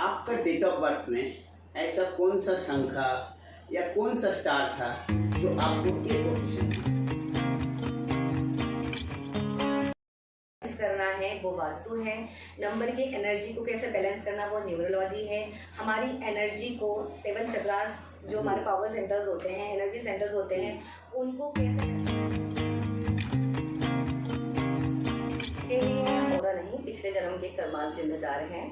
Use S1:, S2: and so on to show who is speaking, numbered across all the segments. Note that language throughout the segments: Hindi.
S1: आपका डेट ऑफ बर्थ में ऐसा कौन सा संख्या या कौन सा स्टार था जो आपको ये प्रोफेशन
S2: करना है वो वास्तु है। नंबर के एनर्जी को कैसे बैलेंस करना वो न्यूमरोलॉजी है। हमारी एनर्जी को 7 चक्रास जो हमारे पावर सेंटर्स होते हैं, एनर्जी सेंटर्स होते हैं, उनको कैसे इसके लिए और नहीं पिछले जन्म के कर्मांश जिम्मेदार हैं।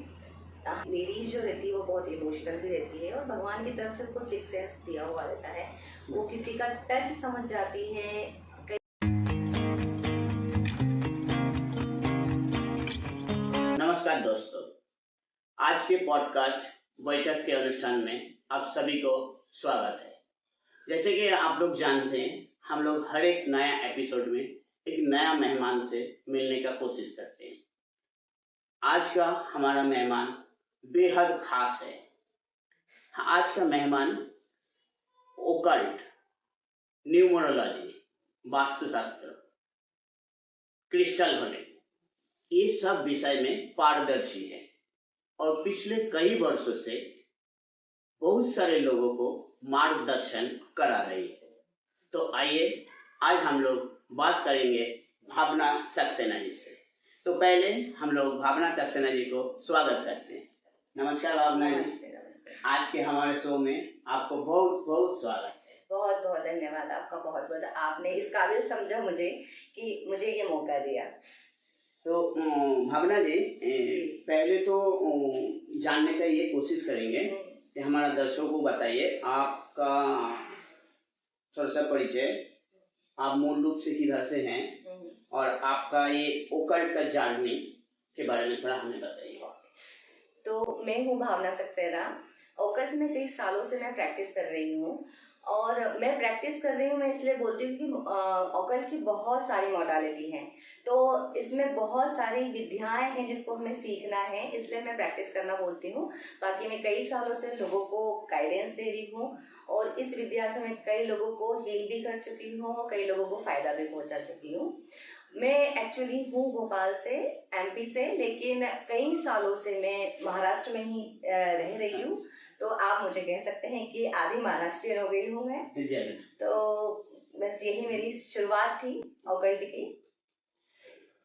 S2: लेडीज जो रहती है वो बहुत इमोशनल भी रहती है और भगवान की तरफ से उसको सिक्स सेंस दिया हुआ रहता है। वो किसी का टच समझ जाती है।
S1: नमस्कार दोस्तों, आज के पॉडकास्ट बैठक के अनुष्ठान में आप सभी को स्वागत है। जैसे कि आप लोग जानते हैं, हम लोग हर एक नया एपिसोड में एक नया मेहमान से मिलने का कोशिश करते हैं। आज का हमारा मेहमान बेहद खास है। आज का मेहमान ओकल्ट, न्यूमरोलॉजी, वास्तुशास्त्र, क्रिस्टल होने, ये सब विषय में पारदर्शी है और पिछले कई वर्षों से बहुत सारे लोगों को मार्गदर्शन करा रही है। तो आइए आज हम लोग बात करेंगे भावना सक्सेना जी से। तो पहले हम लोग भावना सक्सेना जी को स्वागत करते हैं। नमस्कार भावना जी, आज के हमारे शो में आपको बहुत बहुत स्वागत है।
S2: बहुत बहुत धन्यवाद आपका। बहुत बहुत आपने इस काबिल समझा मुझे कि मुझे ये मौका दिया।
S1: तो भावना जी, पहले तो जानने का ये कोशिश करेंगे कि हमारा दर्शकों को बताइए आपका थोड़ा सा परिचय, आप मूल रूप से किधर से हैं और आपका ये ओकल्ट का जर्नी के बारे में थोड़ा हमें बताइए।
S2: तो मैं हूँ भावना सक्सेना। ओकल्ट में कई सालों से मैं प्रैक्टिस कर रही हूँ और मैं प्रैक्टिस कर रही हूँ, मैं इसलिए बोलती हूँ कि ओकल्ट की बहुत सारी मॉडलिटी हैं, तो इसमें बहुत सारी विद्याएं हैं जिसको हमें सीखना है, इसलिए मैं प्रैक्टिस करना बोलती हूँ। बाकी मैं कई सालों से लोगों को गाइडेंस दे रही हूँ और इस विद्या से मैं कई लोगों को हील भी कर चुकी हूँ और कई लोगों को फायदा भी पहुंचा चुकी हूँ। मैं एक्चुअली हूँ भोपाल से, एमपी से, लेकिन कई सालों से मैं महाराष्ट्र में ही रह रही हूँ। तो आप मुझे कह सकते हैं कि आधी महाराष्ट्रियन हो गई हूँ मैं। तो बस यही मेरी शुरुआत थी ओकल्ट की।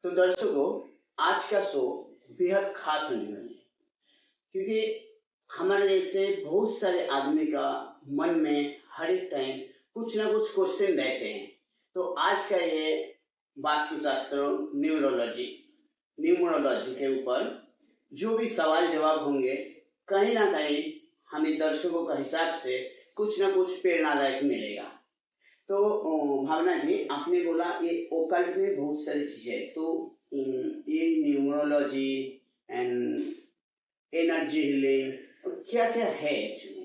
S1: तो दर्शकों, आज का शो बेहद खास होने वाला है क्योंकि हमारे जैसे बहुत सारे आदमी का मन में हर एक टाइम कुछ ना कुछ क्वेश्चन रहते हैं। तो आज का ये वास्तुशास्त्र, न्यूमरोलॉजी के ऊपर जो भी सवाल जवाब होंगे, कहीं ना कहीं हमें दर्शकों का हिसाब से कुछ ना कुछ प्रेरणादायक मिलेगा। तो भावना जी, आपने बोला ये ओकल्ट में बहुत सारी चीजें, तो ये न्यूमरोलॉजी एंड एनर्जी हीलिंग क्या क्या है एक्चुअली?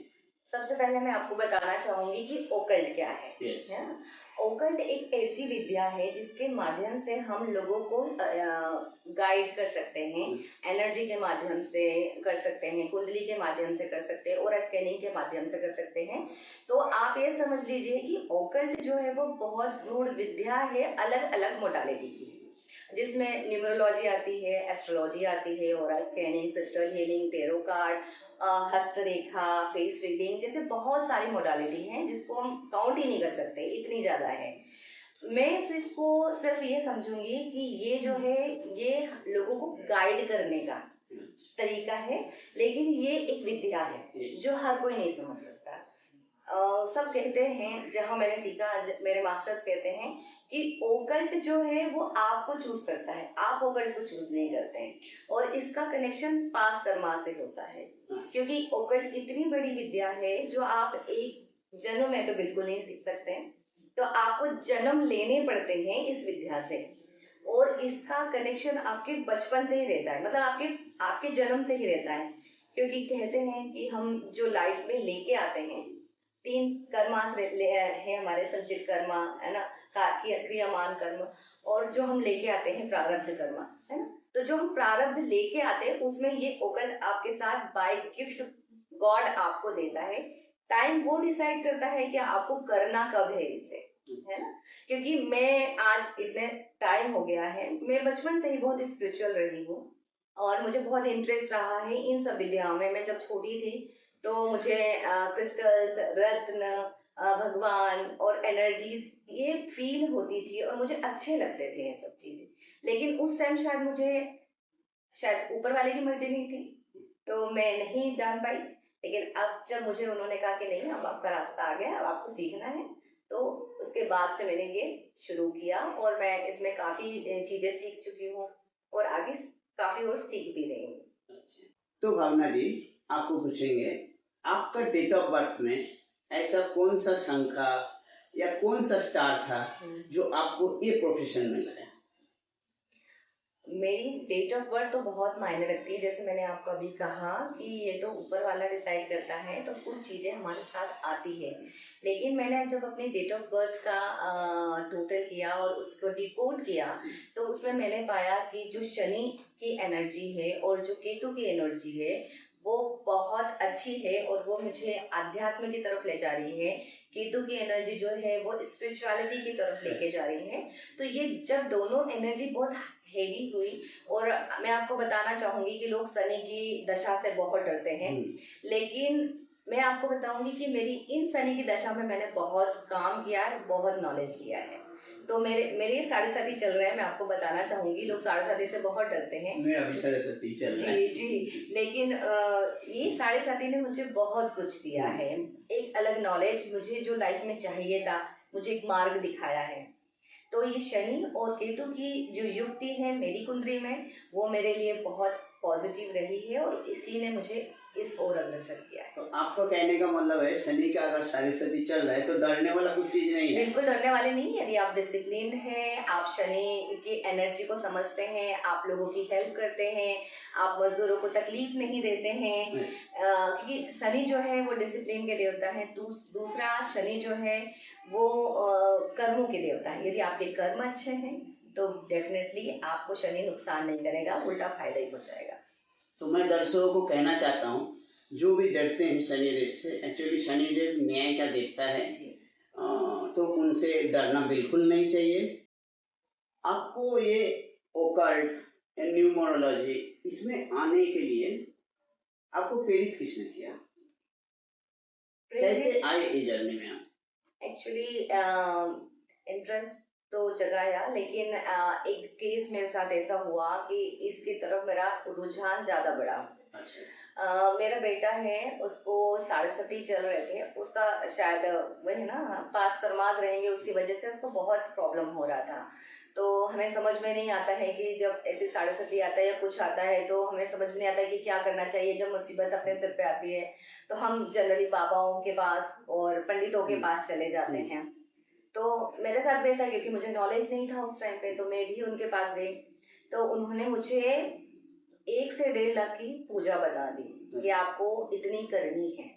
S2: सबसे पहले मैं आपको बताना चाहूंगी कि ओकल्ट क्या है।
S1: Yes.
S2: ओकल्ट एक ऐसी विद्या है जिसके माध्यम से हम लोगों को गाइड कर सकते हैं। एनर्जी के माध्यम से कर सकते हैं, कुंडली के माध्यम से कर सकते हैं और स्कैनिंग के माध्यम से कर सकते हैं। तो आप ये समझ लीजिए कि ओकल्ट जो है वो बहुत गूढ़ विद्या है, अलग अलग मोडालिटी की, जिसमें न्यूमरोलॉजी आती है, एस्ट्रोलॉजी आती है, और scanning, crystal healing, tarot card, हस्तरेखा, फेस रीडिंग, जैसे बहुत सारी मोडालिटी हैं जिसको हम काउंट ही नहीं कर सकते, इतनी ज्यादा है। मैं इसको सिर्फ ये समझूंगी कि ये जो है ये लोगों को गाइड करने का तरीका है, लेकिन ये एक विद्या है जो हर कोई नहीं समझ सकता। सब कहते हैं, जहाँ मैंने सीखा, मेरे मास्टर्स कहते हैं कि ओकल्ट जो है वो आपको चूज करता है, आप ओकल्ट को चूज नहीं करते हैं। और इसका कनेक्शन पास्ट कर्मा से होता है, क्योंकि ओकल्ट इतनी बड़ी विद्या है जो आप एक जन्म में तो बिल्कुल नहीं सीख सकते हैं, तो आपको जन्म लेने पड़ते हैं इस विद्या से। और इसका कनेक्शन आपके बचपन से ही रहता है, मतलब आपके जन्म से ही रहता है, क्योंकि कहते हैं कि हम जो लाइफ में लेके आते हैं, 3 कर्मास है हमारे, संचित कर्मा है ना, क्रियामान कर्म, और जो हम लेके आते हैं प्रारब्ध कर्मा, है ना। तो जो हम प्रारब्ध लेके आते हैं उसमें ये ओकल्ट आपके साथ बाय गिफ्ट गॉड आपको देता है। टाइम वो डिसाइड करता है कि आपको करना कब है इसे, है ना। क्योंकि मैं आज इतने टाइम हो गया है, मैं बचपन से ही बहुत स्पिरिचुअल रही हूँ, और मुझे बहुत इंटरेस्ट रहा है इन सब विद्याओं में। मैं जब छोटी थी तो मुझे क्रिस्टल्स, रत्न, भगवान और एनर्जीज ये फील होती थी और मुझे अच्छे लगते थे ये सब चीजें। लेकिन उस टाइम शायद ऊपर वाले की मर्जी नहीं थी, तो मैं नहीं जान पाई। लेकिन अब जब मुझे उन्होंने कहा कि नहीं, अब आपका रास्ता आ गया, अब आपको सीखना है, तो उसके बाद से मैंने ये शुरू किया और मैं इसमें काफी चीजें सीख चुकी हूँ और आगे काफी और सीख भी रही हूँ।
S1: अच्छा, तो भावना जी, आपको पूछेंगे, आपका डेट ऑफ बर्थ में ऐसा कौन सा संख्या या कौन सा स्टार था जो आपको ये प्रोफेशन में लाया?
S2: मेरी डेट ऑफ बर्थ तो बहुत मायने रखती है। जैसे मैंने आपको अभी कहा कि ये तो ऊपर वाला डिसाइड करता है, तो कुछ चीज़ें हमारे साथ आती है। लेकिन मैंने जब अपनी डेट ऑफ बर्थ का टोटल किया और उसको डिकोड किया, तो उसमें मैंने पाया कि जो शनि की एनर्जी है और जो केतु की एनर्जी है वो बहुत अच्छी है और वो मुझे आध्यात्म की तरफ ले जा रही है। केतु की एनर्जी जो है वो स्पिरिचुअलिटी की तरफ लेके जा रही है। तो ये जब दोनों एनर्जी बहुत हेवी हुई, और मैं आपको बताना चाहूंगी कि लोग शनि की दशा से बहुत डरते हैं, लेकिन मैं आपको बताऊंगी कि मेरी इन शनि की दशा में मैंने बहुत काम किया है, बहुत नॉलेज लिया है। तो मेरे 7.5 चल रहे हैं, मैं आपको बताना चाहूंगी। लोग 7.5 से बहुत डरते हैं।
S1: मेरा भी 7.5 चल रहा है।
S2: जी, लेकिन ये 7.5 ने मुझे बहुत कुछ दिया है। एक अलग नॉलेज मुझे जो लाइफ में चाहिए था, मुझे एक मार्ग दिखाया है। तो ये शनि और केतु की जो युक्ति है मेरी कुंडली में, वो मेरे लिए बहुत पॉजिटिव रही है और इसी ने मुझे इस ओर अग्रसर किया है।
S1: तो आपको कहने का मतलब है, शनि का अगर 7.5 चल रहा है तो डरने वाला कुछ चीज नहीं है?
S2: बिल्कुल डरने वाले नहीं है। यदि आप डिसिप्लिन हैं, आप शनि की एनर्जी को समझते हैं, आप लोगों की हेल्प करते हैं, आप मजदूरों को तकलीफ नहीं देते हैं, क्योंकि शनि जो है वो डिसिप्लिन के देवता है। दूसरा, शनि जो है वो कर्मों के देवता है। यदि आपके कर्म अच्छे हैं तो डेफिनेटली आपको शनि नुकसान नहीं करेगा, उल्टा फायदा ही पहुंचाएगा।
S1: तो मैं दर्शकों को कहना चाहता हूँ, जो भी डरते हैं शनिदेव से, एक्चुअली शनिदेव न्याय का देवता है, तो उनसे डरना बिल्कुल नहीं चाहिए। आपको ये ओकल्ट, न्यूमरोलॉजी, इसमें आने के लिए आपको प्रेरित किसने किया? कैसे आए इस जर्नी में आप?
S2: एक्चुअली इंटरेस्ट तो जगाया, लेकिन एक केस मेरे साथ ऐसा हुआ कि इसकी तरफ मेरा रुझान ज्यादा बढ़ा। मेरा बेटा है, उसको 7.5 चल रहे थे। उसका शायद वही ना, पास कर्माज रहेंगे, उसकी वजह से उसको बहुत प्रॉब्लम हो रहा था। तो हमें समझ में नहीं आता है कि जब ऐसे 7.5 आता है या कुछ आता है तो हमें समझ में नहीं आता है कि क्या करना चाहिए। जब मुसीबत अपने सिर पे आती है तो हम जनरली बाबाओं के पास और पंडितों के पास चले जाते हैं। तो मेरे साथ भी ऐसा, क्योंकि मुझे नॉलेज नहीं था उस टाइम पे, तो मैं भी उनके पास गई। तो उन्होंने मुझे 1 से 1.5 लाख की पूजा बता दी कि आपको इतनी करनी है।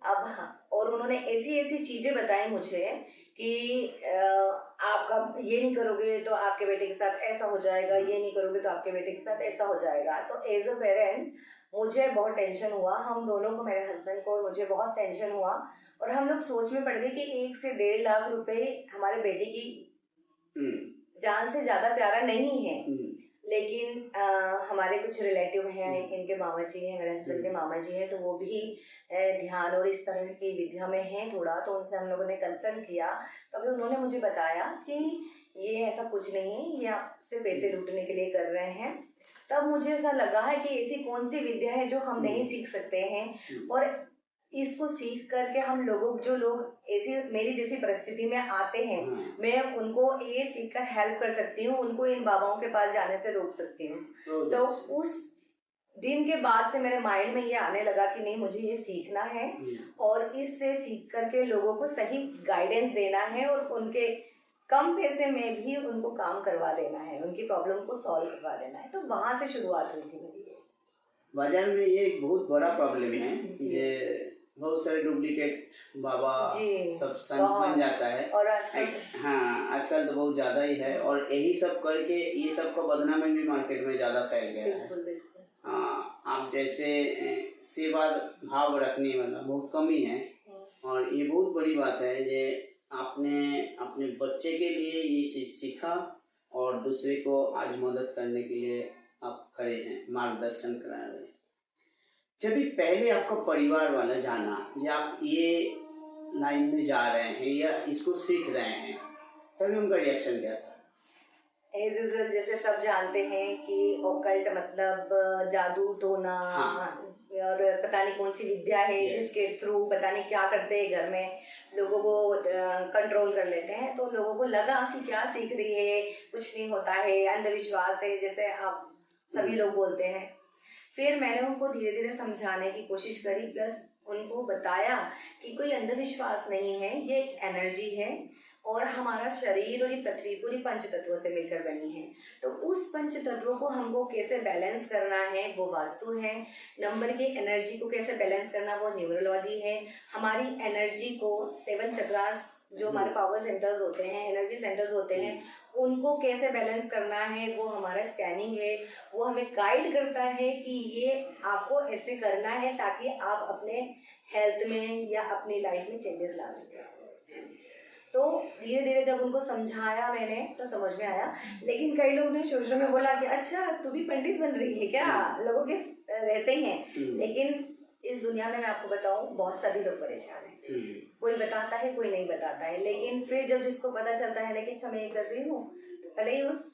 S2: अब हाँ, और उन्होंने ऐसी ऐसी चीजें बताई मुझे कि आपका ये नहीं करोगे तो आपके बेटे के साथ ऐसा हो जाएगा, ये नहीं करोगे तो आपके बेटे के साथ ऐसा हो जाएगा। तो एज अ पेरेंट मुझे बहुत टेंशन हुआ, हम दोनों को, मेरे हस्बैंड को और मुझे बहुत टेंशन हुआ। और हम लोग सोच में पड़ गए कि 1 से 1.5 लाख रुपए हमारे बेटे की जान से ज्यादा प्यारा नहीं है। लेकिन हमारे कुछ रिलेटिव हैं, इनके मामा जी हैं, मेरे हस्बैंड के मामा जी हैं, तो वो भी ध्यान और इस तरह की विद्या में हैं थोड़ा। तो उनसे हम लोगों ने कंसल्ट किया, तो अभी उन्होंने मुझे बताया कि ये ऐसा कुछ नहीं है, ये आपसे पैसे लूटने के लिए कर रहे हैं। तब मुझे ऐसा लगा है कि ऐसी कौन सी विद्या है जो हम नहीं सीख सकते हैं, और इसको सीख करके हम लोगों, जो लोग ऐसी मेरी जैसी परिस्थिति में आते हैं, मैं उनको ये सीख कर हेल्प कर सकती हूँ, उनको इन बाबाओं के पास जाने से रोक सकती हूँ। तो उस दिन के बाद से मेरे माइंड में ये आने लगा कि नहीं, मुझे ये सीखना है और इससे सीख करके लोगों को सही गाइडेंस देना है और उनके कम पैसे में भी उनको काम करवा देना है, उनकी प्रॉब्लम को सॉल्व करवा देना है। तो वहां से शुरुआत हुई थी मेरी। बाजार में ये एक बहुत बड़ा प्रॉब्लम है, ये बहुत सारे डुप्लीकेट बाबा सब संत बन जाता है, और आजकल तो बहुत ज्यादा ही है, और यही सब करके ये सब का बदनामी भी मार्केट में ज्यादा फैल गया है। आप जैसे सेवा भाव रखने वाला बहुत कम ही है, और ये बहुत बड़ी बात है जे आपने अपने बच्चे के लिए ये चीज सीखा और दूसरे को आज मदद करने के लिए
S1: आप खड़े हैं, मार्गदर्शन करा रहे हैं। जब भी पहले आपका परिवार वाला जाना या आप ये लाइन में जा रहे हैं या इसको सीख रहे हैं, तभी उनका रिएक्शन क्या था?
S2: एज यूजुअल जैसे सब जानते हैं कि ओकल्ट मतलब जादू टोना,
S1: हाँ।
S2: और पता नहीं कौन सी विद्या है
S1: Yes.
S2: जिसके थ्रू पता नहीं क्या करते हैं, घर में लोगों को कंट्रोल कर लेते हैं। तो लोगों को लगा कि क्या सीख रही है, कुछ नहीं होता है, अंधविश्वास है, जैसे आप सभी लोग बोलते हैं। फिर मैंने उनको धीरे धीरे समझाने की कोशिश करी, प्लस उनको बताया कि कोई अंधविश्वास नहीं है, ये एक एनर्जी है और हमारा शरीर और ये पृथ्वी पूरी पंच तत्वों से मिलकर बनी है। तो उस पंच तत्वों को हमको कैसे बैलेंस करना है वो वास्तु है, नंबर की एनर्जी को कैसे बैलेंस करना वो न्यूरोलॉजी है, हमारी एनर्जी को 7 चक्रास जो हमारे पावर सेंटर्स होते हैं, एनर्जी सेंटर्स होते हैं, उनको कैसे बैलेंस करना है वो हमारा स्कैनिंग है। वो हमें गाइड करता है कि ये आपको ऐसे करना है ताकि आप अपने हेल्थ में या अपनी लाइफ में चेंजेस ला सकें। तो धीरे धीरे जब उनको समझाया मैंने तो समझ में आया। लेकिन कई लोग ने शुरू में बोला कि अच्छा तू भी पंडित बन रही है क्या, लोगों के रहते ही हैं। लेकिन इस दुनिया में मैं आपको बताऊं बहुत सभी लोग परेशान हैं, कोई बताता है कोई नहीं बताता है। लेकिन फिर जब जिसको पता चलता है ना कि अच्छा मैं ये कर रही हूँ, तो भले ही उस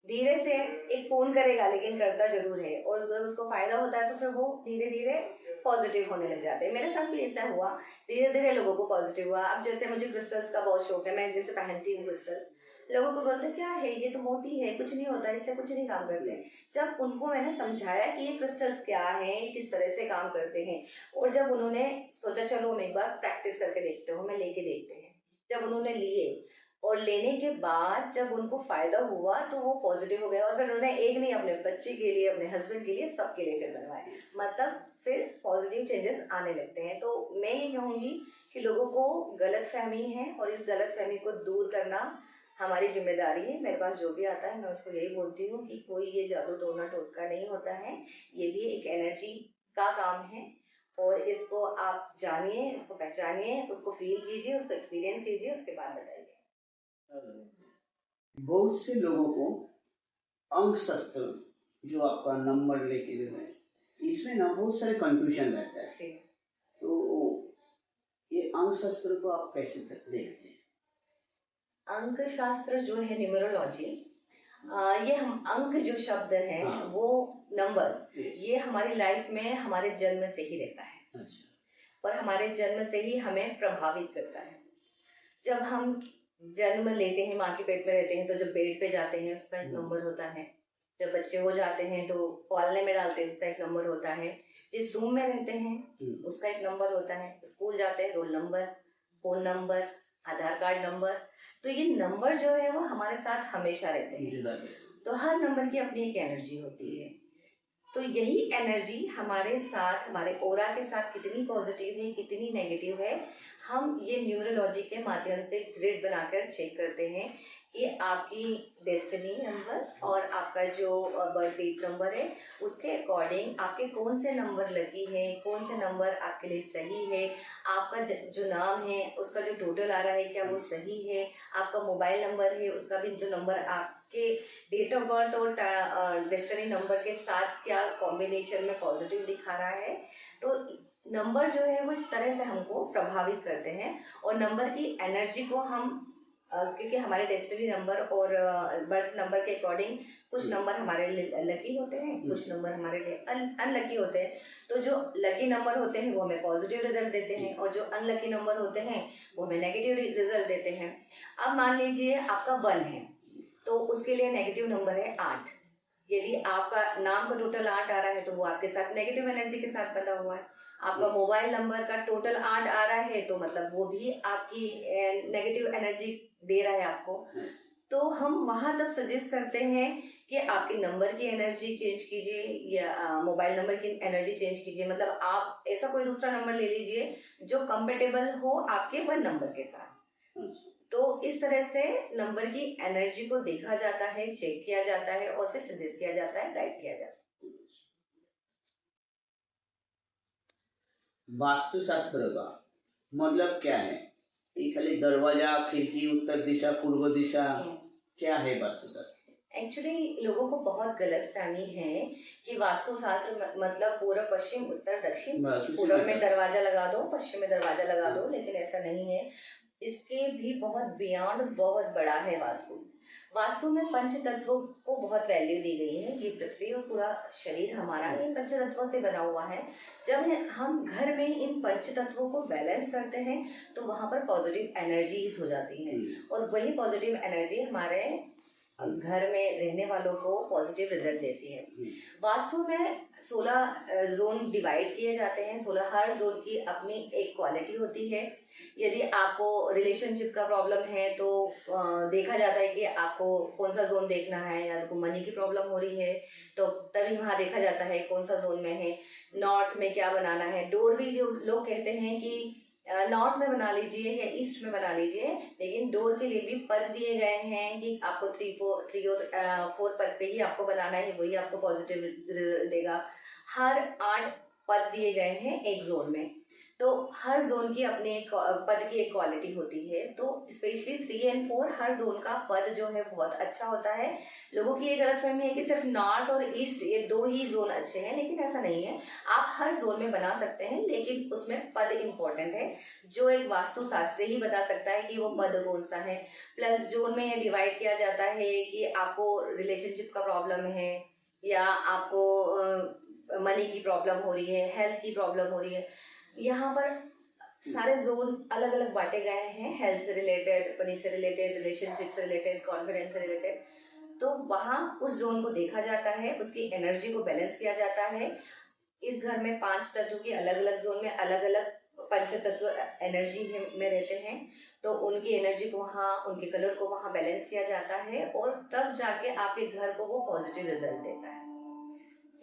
S2: धीरे से एक फोन करेगा लेकिन करता जरूर है, और जब उसको फायदा होता है तो फिर वो धीरे धीरे पॉजिटिव होने लग जाते हैं। मेरे साथ भी ऐसा हुआ, धीरे धीरे लोगों को पॉजिटिव हुआ। अब जैसे मुझे क्रिस्टल्स का बहुत शौक है, मैं जैसे पहनती हूँ क्रिस्टल्स, लोगों को बोलते क्या है ये तो मोती है, कुछ नहीं होता, इससे कुछ नहीं काम करते। जब उनको मैंने समझाया कि ये क्रिस्टल्स क्या है, किस तरह से काम करते हैं, और जब उन्होंने सोचा चलो हम एक बार प्रैक्टिस करके देखते हो, मैं लेके देखते हैं, जब उन्होंने लिए और लेने के बाद जब उनको फायदा हुआ तो वो पॉजिटिव हो गया। और फिर उन्होंने एक नहीं, अपने बच्चे के लिए, अपने हस्बैंड के लिए, सबके लिए फिर बनवाए। मतलब फिर पॉजिटिव चेंजेस आने लगते हैं। तो मैं ये कहूँगी कि लोगों को गलत फहमी है और इस गलत फहमी को दूर करना हमारी जिम्मेदारी है। मेरे पास जो भी आता है मैं उसको यही बोलती हूँ कि कोई ये जादू टोना टोटका नहीं होता है, ये भी एक एनर्जी का काम है। और इसको आप जानिए, इसको पहचानिए, उसको फील कीजिए, उसको एक्सपीरियंस कीजिए, उसके बाद बताइए।
S1: बहुत से लोगों को अंक शस्त्र जो आपका नंबर लेके जो है, इसमें ना बहुत सारे कंफ्यूजन रहता है। तो ये अंक शस्त्र को आप कैसे देखते हैं?
S2: अंक शास्त्र जो है न्यूमरोलॉजी, ये हम अंक जो शब्द है,
S1: हाँ।
S2: वो नंबर्स, ये हमारी लाइफ में हमारे जन्म से ही रहता है। और हमारे जन्म से ही हमें प्रभावित करता है। जब हम जन्म लेते हैं, माँ के पेट में रहते हैं, तो जब बेड पे जाते हैं उसका एक नंबर होता है। जब बच्चे हो जाते हैं तो पालने में डालते हैं, उसका एक नंबर होता है। जिस रूम में रहते हैं उसका एक नंबर होता है। स्कूल जाते हैं, रोल नंबर, फोन नंबर, आधार कार्ड नंबर। तो ये नंबर जो है वो हमारे साथ हमेशा रहते हैं। तो हर नंबर की अपनी एक एनर्जी होती है। तो यही एनर्जी हमारे साथ, हमारे ओरा के साथ कितनी पॉजिटिव है, कितनी नेगेटिव है, हम ये न्यूरोलॉजी के माध्यम से ग्रिड बनाकर चेक करते हैं कि आपकी डेस्टिनी नंबर और आपका जो बर्थ डेट नंबर है उसके अकॉर्डिंग आपके कौन से नंबर लकी है, कौन से नंबर आपके लिए सही है, आपका जो नाम है उसका जो टोटल आ रहा है क्या वो सही है, आपका मोबाइल नंबर है उसका भी जो नंबर आपके डेट ऑफ बर्थ और डेस्टिनी नंबर के साथ क्या कॉम्बिनेशन में पॉजिटिव दिखा रहा है। तो नंबर जो है वो इस तरह से हमको प्रभावित करते हैं। और नंबर की एनर्जी को हम क्योंकि हमारे डेस्टिनी नंबर और बर्थ नंबर के अकॉर्डिंग कुछ नंबर हमारे लिए लकी होते हैं, कुछ नंबर हमारे लिए अनलकी होते हैं। तो जो लकी नंबर होते हैं वो हमें पॉजिटिव रिजल्ट देते हैं और जो अनलकी नंबर होते हैं वो हमें नेगेटिव रिजल्ट देते हैं। अब मान लीजिए आपका 1 है तो उसके लिए नेगेटिव नंबर है 8। यदि आपका नाम का टोटल 8 आ रहा है तो वो आपके साथ नेगेटिव एनर्जी के साथ बना हुआ है। आपका मोबाइल नंबर का टोटल 8 आ रहा है तो मतलब वो भी आपकी नेगेटिव एनर्जी दे रहा है आपको। तो हम वहां तक सजेस्ट करते हैं कि आपके नंबर की एनर्जी चेंज कीजिए या मोबाइल नंबर की एनर्जी चेंज कीजिए। मतलब आप ऐसा कोई दूसरा नंबर ले लीजिए जो कंपेटेबल हो आपके 1 नंबर के साथ। तो इस तरह से नंबर की एनर्जी को देखा जाता है, चेक किया जाता है और फिर सजेस्ट किया जाता है, गाइड किया जाता है।
S1: वास्तुशास्त्र का मतलब क्या है? ये खाली दरवाजा, खिड़की, उत्तर दिशा, पूर्व दिशा, क्या है वास्तुशास्त्र?
S2: एक्चुअली लोगों को बहुत गलत फहमी है कि वास्तुशास्त्र मतलब पूरा पश्चिम उत्तर दक्षिण,
S1: बस उसी
S2: पूर्व
S1: में
S2: में
S1: था।
S2: दरवाजा लगा दो, पश्चिम में दरवाजा लगा दो,
S1: हाँ।
S2: लेकिन ऐसा नहीं है। इसके भी बहुत बियॉन्ड बहुत बड़ा है वास्तु। वास्तु में पंच तत्वों को बहुत वैल्यू दी गई है। ये पृथ्वी और पूरा शरीर हमारा इन पंच तत्वों से बना हुआ है। जब हम घर में इन पंच तत्वों को बैलेंस करते हैं तो वहां पर पॉजिटिव एनर्जीज हो जाती है, और वही पॉजिटिव एनर्जी हमारे घर में रहने वालों को पॉजिटिव रिजल्ट देती है। वास्तु में 16 जोन डिवाइड किए जाते हैं। 16 हर जोन की अपनी एक क्वालिटी होती है। यदि आपको रिलेशनशिप का प्रॉब्लम है तो देखा जाता है कि आपको कौन सा जोन देखना है, या आपको मनी की प्रॉब्लम हो रही है तो तभी वहां देखा जाता है कौन सा जोन में है। नॉर्थ में क्या बनाना है, डोर भी जो लोग कहते हैं कि नॉर्थ में बना लीजिए या ईस्ट में बना लीजिए, लेकिन डोर के लिए भी पद दिए गए हैं कि आपको 3 और 4 पद पे ही आपको बनाना है, वही आपको पॉजिटिव रिजल्ट देगा। हर 8 पद दिए गए हैं एक जोन में, तो हर जोन की अपनी एक पद की एक क्वालिटी होती है। तो स्पेशली 3 और 4 हर जोन का पद जो है बहुत अच्छा होता है। लोगों की ये गलतफहमी है कि सिर्फ नॉर्थ और ईस्ट ये 2 ही जोन अच्छे हैं, लेकिन ऐसा नहीं है। आप हर जोन में बना सकते हैं, लेकिन उसमें पद इम्पोर्टेंट है, जो एक वास्तुशास्त्री ही बता सकता है कि वो पद कौन सा है। प्लस जोन में ये डिवाइड किया जाता है कि आपको रिलेशनशिप का प्रॉब्लम है, या आपको मनी की प्रॉब्लम हो रही है, हेल्थ की प्रॉब्लम हो रही है। यहाँ पर सारे जोन अलग अलग बांटे गए हैं, हेल्थ से रिलेटेड, मनी से रिलेटेड, रिलेशनशिप से रिलेटेड, कॉन्फिडेंस से रिलेटेड। तो वहां उस जोन को देखा जाता है, उसकी एनर्जी को बैलेंस किया जाता है। इस घर में 5 तत्व की अलग अलग जोन में अलग अलग पंच तत्व एनर्जी में रहते हैं, तो उनकी एनर्जी को वहाँ, उनके कलर को वहाँ बैलेंस किया जाता है, और तब जाके आपके घर को वो पॉजिटिव रिजल्ट देता है।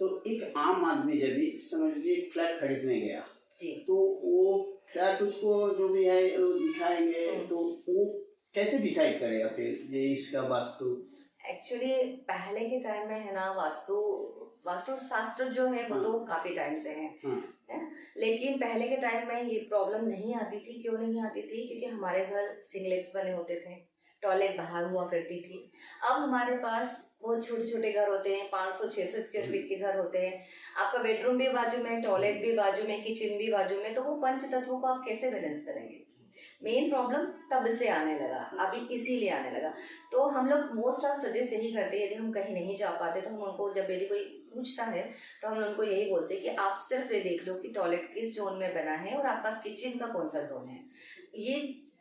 S1: तो एक आम आदमी जब भी समझ लीजिए फ्लैट खरीदने गया
S2: जी,
S1: तो वो फ्लैट उसको जो भी है वो दिखाएंगे, तो वो कैसे डिसाइड करेगा फिर ये इसका वास्तु?
S2: एक्चुअली पहले के टाइम में है ना, वास्तु शास्त्र जो है वो तो काफी टाइम से है, लेकिन पहले के टाइम में ये प्रॉब्लम नहीं आती थी। क्यों नहीं आती थी? क्योंकि हमारे घर सिंगलेट्स बने होते थे, टॉयलेट बाहर हुआ करती थी। अब हमारे पास बहुत छोटे छोटे घर होते हैं, 500-600 स्क्वायर फीट के घर होते हैं। आपका बेडरूम भी बाजू में, टॉयलेट भी बाजू में, किचन भी बाजू में, तो वो पंच तत्वों को आप कैसे बैलेंस करेंगे? मेन प्रॉब्लम तब से आने लगा, अभी इसीलिए आने लगा। तो हम लोग मोस्ट ऑफ सजेस्ट यही करते हैं, यदि हम कहीं नहीं जा पाते तो हम उनको, जब यदि कोई पूछता है तो हम उनको यही बोलते हैं कि आप सिर्फ ये देख लो कि टॉयलेट किस जोन में बना है और आपका किचन का कौन सा जोन है। ये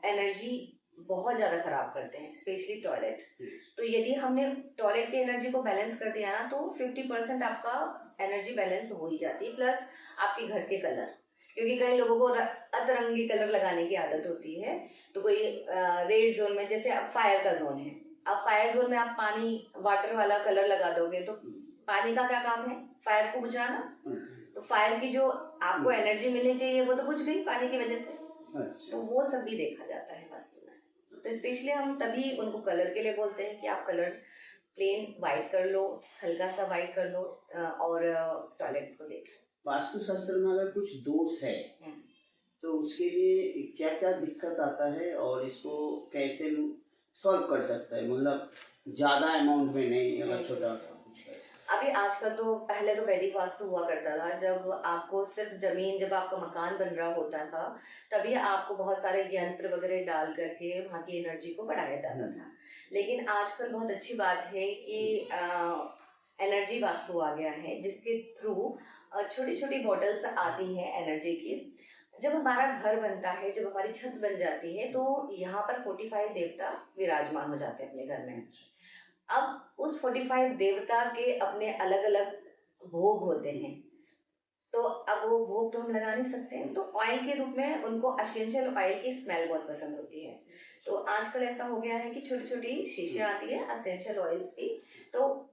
S2: एनर्जी बहुत ज्यादा खराब करते हैं, स्पेशली टॉयलेट। तो यदि हमने टॉयलेट की एनर्जी को बैलेंस कर दिया ना, तो 50% आपका एनर्जी बैलेंस हो ही जाती है। प्लस आपके घर के कलर, क्योंकि कई लोगों को अतरंगी कलर लगाने की आदत होती है। तो कोई रेड जोन में, जैसे अब फायर का जोन है, अब फायर जोन में आप पानी वाटर वाला कलर लगा दोगे तो पानी का क्या काम है? फायर को बुझाना। तो फायर की जो आपको एनर्जी मिलनी चाहिए वो तो बुझ गई पानी की वजह से। तो वो सब भी देखा जाता है वास्तु में। तो स्पेशली हम तभी उनको कलर के लिए बोलते हैं कि आप कलर्स प्लेन व्हाइट कर लो, हल्का सा व्हाइट कर लो, और टॉयलेट्स को देख लो।
S1: वास्तुशास्त्र में अगर कुछ दोष है तो उसके लिए क्या क्या दिक्कत आता है और इसको कैसे सॉल्व कर सकता है? मतलब ज्यादा अमाउंट में नहीं, अगर छोटा कुछ है।
S2: अभी आजकल तो, पहले तो वैदिक वास्तु हुआ करता था, जब आपको सिर्फ जमीन, जब आपका मकान बन रहा होता था तभी आपको बहुत सारे यंत्र वगैरह डाल करके वहाँ की एनर्जी को बढ़ाया जाता था। लेकिन आजकल बहुत अच्छी बात है कि एनर्जी वास्तु आ गया है, जिसके थ्रू छोटी छोटी बॉटल्स आती हैं एनर्जी की। जब हमारा घर बनता है, जब हमारी छत बन जाती है, तो यहाँ पर 45 देवता विराजमान हो जाते हैं अपने घर में। अब उस 45 देवता के अपने अलग अलग भोग होते हैं, तो अब वो भोग तो हम लगा नहीं सकते हैं, तो ऑयल के रूप में उनको एसेंशियल ऑयल की स्मेल बहुत पसंद होती है। तो आजकल ऐसा हो गया है कि छोटी छोटी शीशियां आती है एसेंशियल ऑयल्स की। तो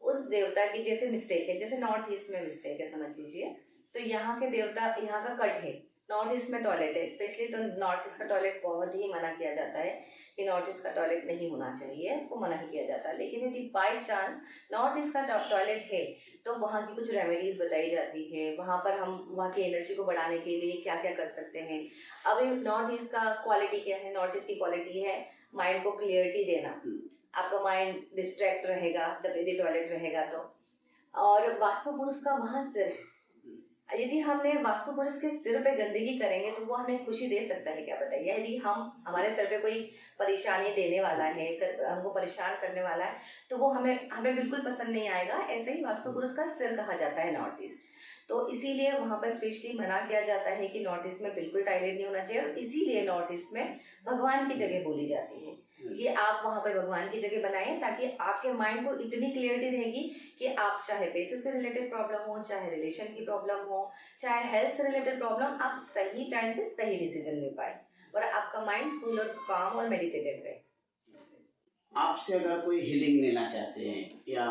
S2: उस देवता की, जैसे मिस्टेक है, जैसे नॉर्थ ईस्ट में मिस्टेक है समझ लीजिए, तो यहाँ के देवता, यहाँ का कट है, नॉर्थ ईस्ट में टॉयलेट है स्पेशली, तो नॉर्थ ईस्ट का टॉयलेट बहुत ही मना किया जाता है कि नॉर्थ ईस्ट का टॉयलेट नहीं होना चाहिए, उसको मना ही किया जाता है। लेकिन यदि बाई चांस नॉर्थ ईस्ट का टॉयलेट है तो वहाँ की कुछ रेमेडीज बताई जाती है, वहाँ पर हम वहाँ की एनर्जी को बढ़ाने के लिए क्या क्या कर सकते हैं। अभी नॉर्थ ईस्ट का क्वालिटी क्या है? नॉर्थ ईस्ट की क्वालिटी है माइंड को क्लियरिटी देना। आपका माइंड डिस्ट्रैक्ट रहेगा जब यदि टॉयलेट रहेगा तो। और वास्तु पुरुष का वहां सिर है, यदि हमने वास्तु पुरुष के सिर पे गंदगी करेंगे तो वो हमें खुशी दे सकता है क्या, बताइए। यदि हमारे सिर पे कोई परेशानी देने वाला है, हमको परेशान करने वाला है, तो वो हमें बिल्कुल पसंद नहीं आएगा। ऐसे ही वास्तु पुरुष का सिर कहा जाता है नॉर्थ ईस्ट, तो इसीलिए वहां पर स्पेशली मना किया जाता है कि नॉर्थ ईस्ट में बिल्कुल टॉयलेट नहीं होना चाहिए। और इसीलिए नॉर्थ ईस्ट में भगवान की जगह बोली जाती है कि आप वहां पर भगवान की जगह बनाएं, ताकि आपके माइंड को इतनी क्लियरिटी रहेगी कि आप चाहे पैसे से रिलेटेड प्रॉब्लम हो, चाहे रिलेशन की प्रॉब्लम हो, चाहे हेल्थ से रिलेटेड प्रॉब्लम, आप सही टाइम पे सही डिसीजन ले पाए और आपका माइंड कूल और काम और मेडिटेटेड रहे।
S1: आपसे अगर कोई हीलिंग लेना चाहते हैं या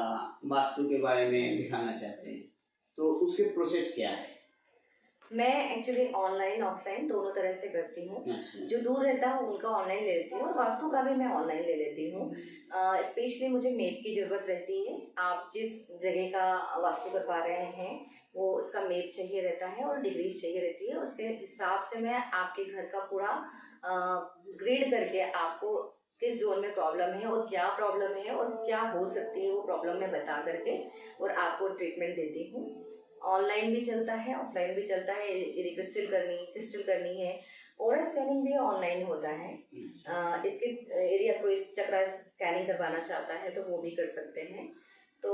S1: वास्तु के बारे में दिखाना चाहते हैं तो उसके प्रोसेस क्या है?
S2: मैं एक्चुअली ऑनलाइन ऑफलाइन दोनों तरह से करती हूँ। जो दूर रहता है उनका ऑनलाइन ले लेती हूँ और वास्तु का भी मैं ऑनलाइन ले लेती हूँ। स्पेशली मुझे मैप की जरूरत रहती है। आप जिस जगह का वास्तु करवा रहे हैं वो उसका मैप चाहिए रहता है और डिग्रीज चाहिए रहती है। उसके हिसाब से मैं आपके घर का पूरा ग्रिड करके आपको किस जोन में प्रॉब्लम है और क्या प्रॉब्लम है और क्या हो सकती है वो प्रॉब्लम मैं बता करके और आपको ट्रीटमेंट देती हूँ। ऑनलाइन भी चलता है, ऑफलाइन भी चलता है। यदि क्रिस्टल करनी है, ऑरा स्कैनिंग भी ऑनलाइन होता है। इसके यदि आप कोई चक्रा स्कैनिंग करवाना चाहता है तो वो भी कर सकते हैं। तो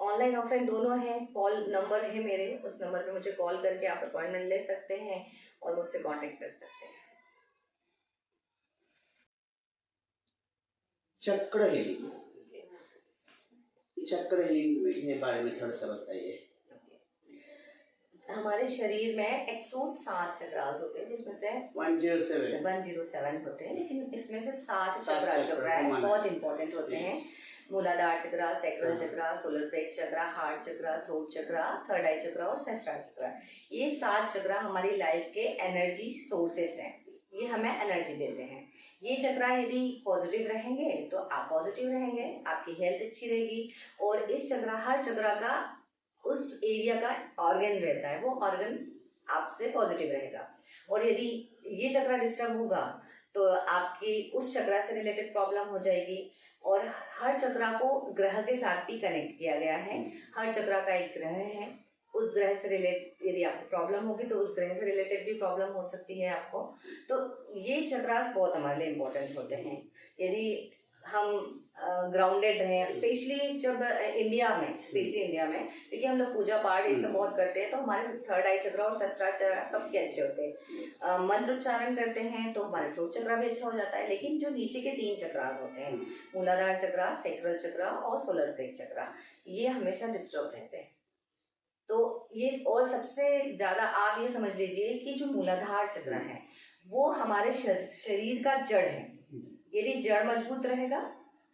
S2: ऑनलाइन ऑफलाइन दोनों है। कॉल नंबर है मेरे, उस नंबर पे मुझे कॉल करके आप अपॉइंटमेंट ले सकते हैं और मुझसे कांटेक्ट कर सकते हैं।
S1: चक्र हीलिंग के बारे में थोड़ा सा बताइए।
S2: हमारे शरीर में 107 चक्रास होते हैं, जिसमें से 107 होते हैं, लेकिन इसमें से 7 चक्रा है बहुत इंपॉर्टेंट होते हैं। मूलाधार चक्रा, सैक्रल चक्रा, सोलर प्लेक्स चक्रा, हार्ट चक्रा, थ्रोट चक्रा, थर्ड आई चक्रा और सहस्त्रार चक्रा। ये 7 चक्रा हमारी लाइफ के एनर्जी सोर्सेस हैं। ये हमें एनर्जी देते हैं। ये चक्रा यदि पॉजिटिव रहेंगे तो आप पॉजिटिव रहेंगे, आपकी हेल्थ अच्छी रहेगी। और इस चक्रा, हर चक्रा का उस एरिया का ऑर्गन रहता है, वो ऑर्गन आपसे पॉजिटिव रहेगा। और यदि ये चक्रा डिस्टर्ब होगा तो आपकी उस चक्रा से रिलेटेड प्रॉब्लम हो जाएगी। और हर चक्रा को ग्रह के साथ भी कनेक्ट किया गया है। हर चक्रा का एक ग्रह है, उस ग्रह से रिलेटेड यदि आपको प्रॉब्लम होगी तो उस ग्रह से रिलेटेड भी प्रॉब्लम हो सकती है आपको। तो ये चक्रास बहुत हमारे लिए इम्पोर्टेंट होते हैं। यदि हम ग्राउंडेड रहें, स्पेशली जब इंडिया में, क्योंकि हम लोग पूजा पाठ ये सब बहुत करते हैं, तो हमारे थर्ड आई चक्रा और सहस्त्रार चक्रा सबके अच्छे होते हैं। मंत्र उच्चारण करते हैं तो हमारे थ्रोट चक्रा भी अच्छा हो जाता है। लेकिन जो नीचे के 3 चक्रास होते हैं, मूलाधार चक्रा, सैक्रल चक्रा और सोलर प्लेक्स चक्रा, ये हमेशा डिस्टर्ब रहते हैं। तो ये, और सबसे ज्यादा आप ये समझ लीजिए कि जो मूलाधार चक्र है वो हमारे शरीर का जड़ है। यदि जड़ मजबूत रहेगा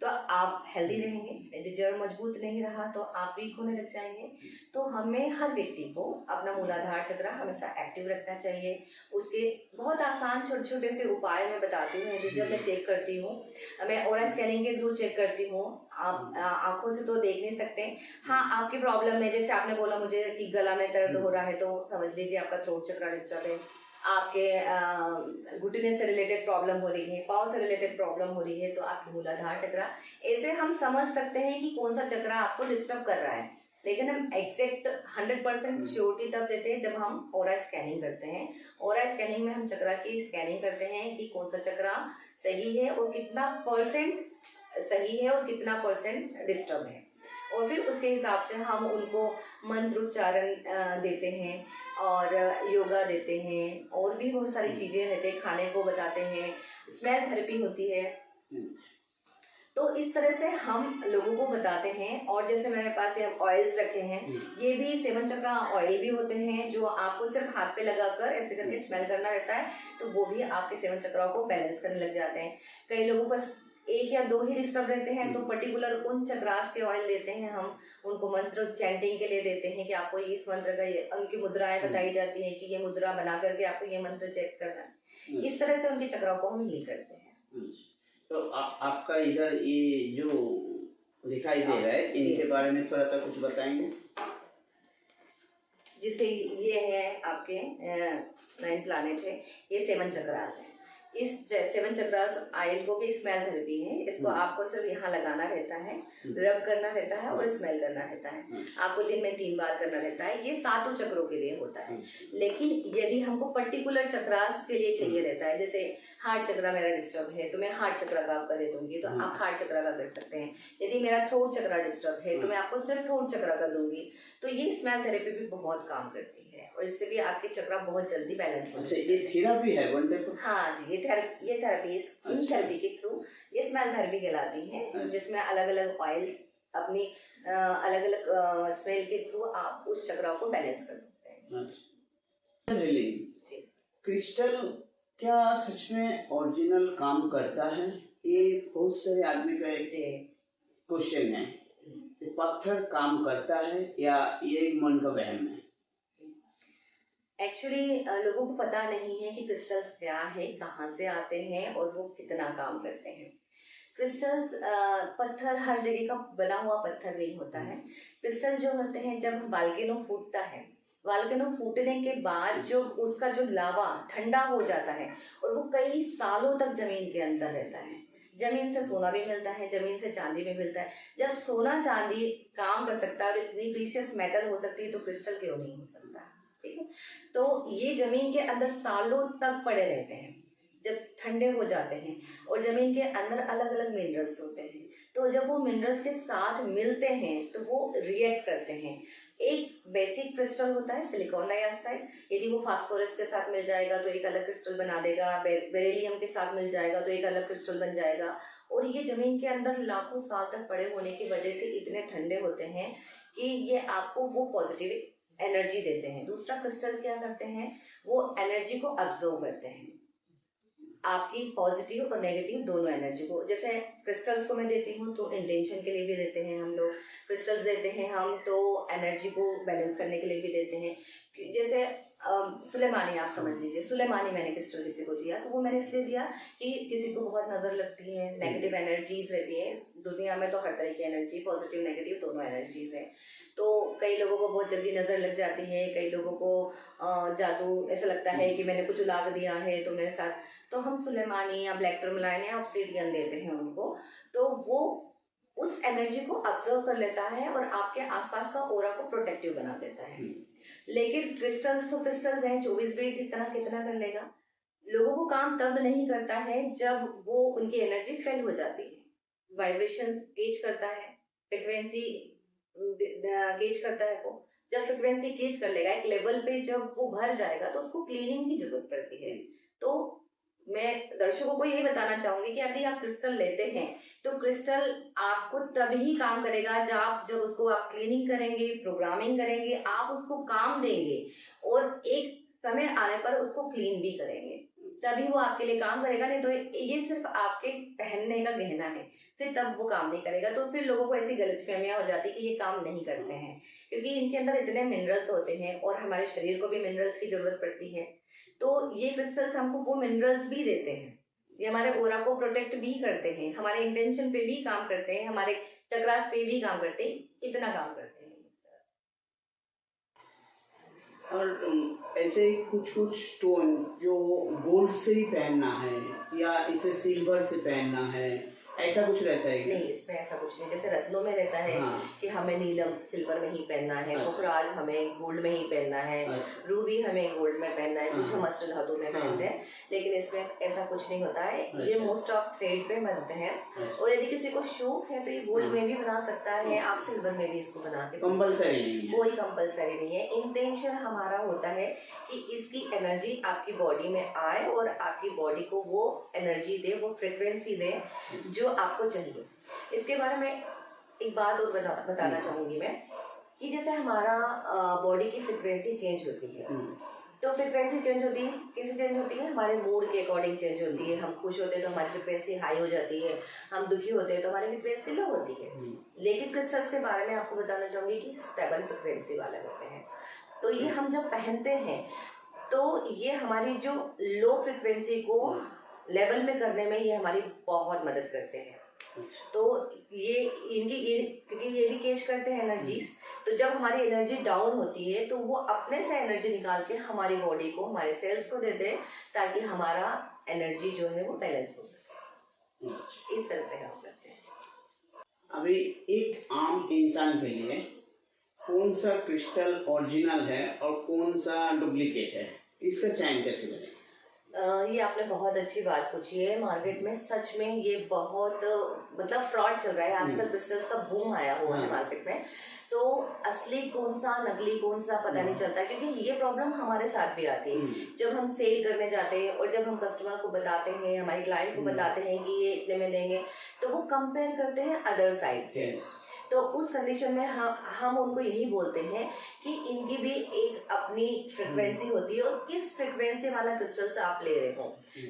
S2: तो आप हेल्दी रहेंगे, यदि जड़ मजबूत नहीं रहा तो आप वीक होने लग जाएंगे। तो हमें, हर व्यक्ति को अपना मूलाधार चक्र हमेशा एक्टिव रखना चाहिए। उसके बहुत आसान छोटे छोटे से उपाय मैं बताती हूँ। यदि जब मैं चेक करती हूँ, मैं ऑरा स्कैनिंग के थ्रू चेक करती हूँ। आप आंखों से तो देख नहीं सकते। हाँ, आपकी प्रॉब्लम है, जैसे आपने बोला मुझे कि गला में दर्द हो रहा है, तो समझ लीजिए आपका थ्रोट चक्र डिस्टर्ब है। आपके घुटने से रिलेटेड प्रॉब्लम हो रही है, पाँव से रिलेटेड प्रॉब्लम हो रही है, तो आपकी मूलाधार चक्र। ऐसे हम समझ सकते हैं कि कौन सा चक्र आपको डिस्टर्ब कर रहा है। लेकिन हम एग्जैक्ट 100% श्योरिटी तब देते हैं जब हम ऑरा स्कैनिंग करते हैं। ऑरा स्कैनिंग में हम चक्र की स्कैनिंग करते हैं कि कौन सा चक्र सही है और कितना परसेंट सही है और कितना परसेंट डिस्टर्ब है। और फिर उसके हिसाब से हम उनको मंत्र उच्चारण देते हैं और योगा देते हैं और भी बहुत सारी चीजें रहते हैं, खाने को बताते हैं, स्मेल थेरेपी होती है। तो इस तरह से हम लोगों को बताते हैं। और जैसे मेरे पास ये ऑयल्स रखे हैं, ये भी 7 चक्रा ऑयल भी होते हैं जो आपको सिर्फ हाथ पे लगाकर ऐसे करके स्मेल करना रहता है, तो वो भी आपके 7 चक्राओं को बैलेंस करने लग जाते हैं। कई लोगों को 1 या 2 ही डिस्टर्ब रहते हैं, तो पर्टिकुलर उन चक्रास के ऑयल देते हैं। हम उनको मंत्र चैंटिंग के लिए देते हैं कि आपको इस मंत्र का, उनकी मुद्राएं बताई जाती है कि ये मुद्रा बना करके आपको ये मंत्र चेक करना है। इस तरह से उनके चक्राओं को हम हील करते हैं।
S1: तो आपका इधर ये जो दिखाई दे रहा है, इनके बारे में थोड़ा सा कुछ बताएंगे?
S2: जैसे ये है आपके 9 प्लैनेट है, ये 7 चक्रास है। इस 7 चक्रास ऑयल को भी स्मेल थेरेपी है। इसको आपको सिर्फ यहाँ लगाना रहता है, रब करना रहता है और स्मेल करना रहता है। आपको दिन में 3 बार करना रहता है। ये 7 चक्रों के लिए होता है। लेकिन यदि हमको पर्टिकुलर चक्रास के लिए चाहिए रहता है, जैसे हार्ट चक्रा मेरा डिस्टर्ब है तो मैं हार्ट चक्रा का आपका दे दूंगी, तो आप हार्ट चक्रा का कर सकते हैं। यदि मेरा थ्रोट चक्रा डिस्टर्ब है तो मैं आपको सिर्फ थ्रोट चक्रा का दूंगी। तो ये स्मेल थेरेपी भी बहुत काम करती है और इससे भी आपके चक्रा बहुत जल्दी बैलेंस हो जाते हैं।
S1: ये थेरेपी है वन टाइप?
S2: हाँ जी, ये थेरेपी स्किन थेरेपी के थ्रू ये स्मेल थेरेपी कहलाती है, जिसमें अलग अलग ऑयल्स अपनी अलग अलग स्मेल के थ्रू आप उस चक्रा को बैलेंस कर सकते हैं।
S1: क्रिस्टल क्या सच में ओरिजिनल काम करता है? ये बहुत सारे आदमी का एक क्वेश्चन है कि पत्थर काम करता है या ये मन का वहम है?
S2: एक्चुअली लोगों को पता नहीं है कि क्रिस्टल्स क्या है, कहाँ से आते हैं और वो कितना काम करते हैं। क्रिस्टल्स पत्थर हर जगह का बना हुआ पत्थर नहीं होता है। क्रिस्टल जो होते हैं, जब वोल्केनो फूटता है, वोल्केनो फूटने के बाद जो उसका जो लावा ठंडा हो जाता है और वो कई सालों तक जमीन के अंदर रहता है। जमीन से सोना भी मिलता है, जमीन से चांदी भी मिलता है। जब सोना चांदी काम कर सकता है और इतनी प्रीशियस मेटल हो सकती है तो क्रिस्टल क्यों नहीं हो सकता? ठीक है, तो ये जमीन के अंदर सालों तक पड़े रहते हैं जब ठंडे हो जाते हैं और जमीन के अंदर अलग अलग मिनरल्स होते हैं। तो जब वो मिनरल्स के साथ मिलते हैं तो वो रिएक्ट करते हैं। एक बेसिक क्रिस्टल होता है सिलिकॉन डाइऑक्साइड, यदि वो फास्फोरस के साथ मिल जाएगा तो एक अलग क्रिस्टल बना देगा, बेरिलियम के साथ मिल जाएगा तो एक अलग क्रिस्टल बन जाएगा। और ये जमीन के अंदर लाखों साल तक पड़े होने की वजह से इतने ठंडे होते हैं कि ये आपको वो पॉजिटिव एनर्जी देते हैं। दूसरा, क्रिस्टल क्या करते हैं, वो एनर्जी को अब्जॉर्ब करते हैं, आपकी पॉजिटिव और नेगेटिव दोनों एनर्जी को। जैसे क्रिस्टल्स को मैं देती हूँ तो इंटेंशन के लिए भी देते हैं हम लोग, क्रिस्टल्स देते हैं हम तो एनर्जी को बैलेंस करने के लिए भी देते हैं। जैसे सुलेमानी आप समझ लीजिए, सुलेमानी मैंने क्रिस्टल किसी को दिया तो वो मैंने इसलिए दिया कि किसी को बहुत नजर लगती है, नेगेटिव एनर्जीज रहती है दुनिया में, तो हर तरह की एनर्जी पॉजिटिव नेगेटिव दोनों एनर्जीज है। तो कई लोगों को बहुत जल्दी नजर लग जाती है, कई लोगों को जादू ऐसा लगता है कि मैंने कुछ उलाग दिया है तो मेरे साथ, तो हम सुलेमानी या ब्लैक टर्मलाइन या ऑब्सिडियन देते हैं उनको, तो वो उस एनर्जी को ऑब्जर्व कर लेता है और आपके आसपास का ऑरा को प्रोटेक्टिव बना देता है। लेकिन क्रिस्टल्स तो क्रिस्टल्स हैं, 24 भी कितना कितना कर लेगा। लोगों को काम तब नहीं करता है जब वो उनकी एनर्जी फेल हो जाती है। वाइब्रेशंस गेज करता है, फ्रिक्वेंसी गेज करता है। वो जब फ्रिक्वेंसी गेज कर लेगा एक लेवल पे, जब वो भर जाएगा तो उसको क्लीनिंग की जरूरत पड़ती है। तो मैं दर्शकों को यही बताना चाहूंगी कि यदि आप क्रिस्टल लेते हैं तो क्रिस्टल आपको तभी काम करेगा जब उसको आप क्लीनिंग करेंगे, प्रोग्रामिंग करेंगे, आप उसको काम देंगे और एक समय आने पर उसको क्लीन भी करेंगे, तभी वो आपके लिए काम करेगा। नहीं तो ये सिर्फ आपके पहनने का गहना है, फिर तब वो काम नहीं करेगा। तो फिर लोगों को ऐसी गलतफहमियां हो जाती है कि ये काम नहीं करते हैं, क्योंकि इनके अंदर इतने मिनरल्स होते हैं और हमारे शरीर को भी मिनरल्स की जरूरत पड़ती है। तो ये क्रिस्टल्स हमको वो मिनरल्स भी देते हैं, ये हमारे ऑरा को प्रोटेक्ट भी करते हैं, हमारे इंटेंशन पे भी काम करते हैं, हमारे चक्रास पे भी काम करते हैं, इतना काम करते हैं।
S1: और ऐसे कुछ कुछ स्टोन जो गोल्ड से ही पहनना है या इसे सिल्वर से पहनना है, ऐसा कुछ रहता है क्या?
S2: नहीं, इसमें ऐसा कुछ नहीं। जैसे रत्नों में रहता है कि हमें नीलम सिल्वर में ही पहनना है, पुखराज हमें गोल्ड में ही पहनना है, रूबी हमें गोल्ड में पहनना है, कुछ हम अष्ट धातु में पहनते हैं, लेकिन इसमें ऐसा कुछ नहीं होता है। ये मोस्ट ऑफ थ्रेड पे बनते हैं और यदि किसी को शौक है तो ये गोल्ड में भी बना सकता है, आप सिल्वर में भी इसको बना के, कोई कंपलसरी नहीं है। इंटेंशन हमारा होता है कि इसकी एनर्जी आपकी बॉडी में आए और आपकी बॉडी को वो एनर्जी दे, वो फ्रिक्वेंसी दे जो आपको चाहिए। इसके बारे में एक बात और बताना चाहूंगी मैं कि जैसे हमारा बॉडी की फ्रिक्वेंसी चेंज होती है, तो फ्रिक्वेंसी चेंज होती है, कैसे चेंज होती है, हमारे मूड के अकॉर्डिंग चेंज होती है। हम खुश होते हैं तो हमारी फ्रिक्वेंसी हाई हो जाती है, हम दुखी होते हैं तो हमारी फ्रिक्वेंसी लो होती है। लेकिन क्रिस्टल्स के बारे में आपको बताना चाहूंगी कि स्टेबल फ्रिक्वेंसी वाले होते हैं। तो ये हम जब पहनते हैं तो ये हमारी जो लो फ्रिक्वेंसी को लेवल में करने में ये हमारी बहुत मदद करते हैं। तो ये क्योंकि ये भी कैच करते हैं एनर्जीज, तो जब हमारी एनर्जी डाउन होती है तो वो अपने से एनर्जी निकाल के हमारी बॉडी को, हमारे सेल्स को देते हैं ताकि हमारा एनर्जी जो है वो बैलेंस हो सके। इस तरह से काम करते हैं।
S1: अभी एक आम इंसान के लिए कौन सा क्रिस्टल ओरिजिनल है और कौन सा डुप्लीकेट है, इसका चयन कैसे करें?
S2: ये आपने बहुत अच्छी बात पूछी है। मार्केट में सच में ये बहुत मतलब फ्रॉड चल रहा है आजकल। क्रिस्टल्स का बूम आया हुआ है मार्केट में, तो असली कौन सा नकली कौन सा पता नहीं चलता, क्योंकि ये प्रॉब्लम हमारे साथ भी आती है। जब हम सेल करने जाते हैं और जब हम कस्टमर को बताते हैं, हमारे क्लाइंट को बताते हैं कि ये इतने में देंगे, तो वो कंपेयर करते हैं अदर साइड से। तो उस कंडीशन में हम उनको यही बोलते हैं कि इनकी भी एक अपनी फ्रिक्वेंसी होती है और किस फ्रिक्वेंसी वाला क्रिस्टल्स आप ले रहे हो।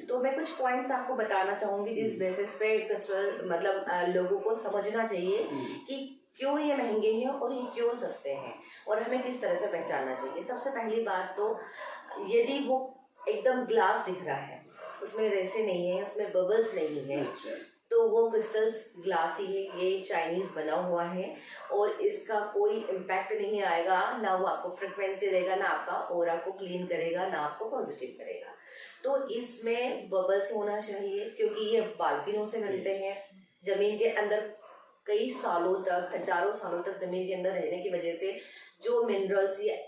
S2: तो मैं कुछ पॉइंट्स आपको बताना चाहूंगी जिस बेसिस पे क्रिस्टल मतलब लोगों को समझना चाहिए कि क्यों ये महंगे हैं और ये क्यों सस्ते हैं और हमें किस तरह से पहचानना चाहिए। सबसे पहली बात तो यदि वो एकदम ग्लास दिख रहा है, उसमें रेसे नहीं है, उसमें बबल्स नहीं है, तो वो क्रिस्टल्स ग्लास ही है, ये चाइनीज बना हुआ है और इसका कोई इम्पैक्ट नहीं आएगा, ना वो आपको फ्रिक्वेंसी देगा, ना आपका ऑरा को क्लीन करेगा, ना आपको पॉजिटिव करेगा। तो इसमें बबल्स होना चाहिए क्योंकि ये बाल्किनों से मिलते हैं जमीन के अंदर। कई सालों तक, हजारों सालों तक जमीन के अंदर रहने की वजह से जो मिनरल्स ये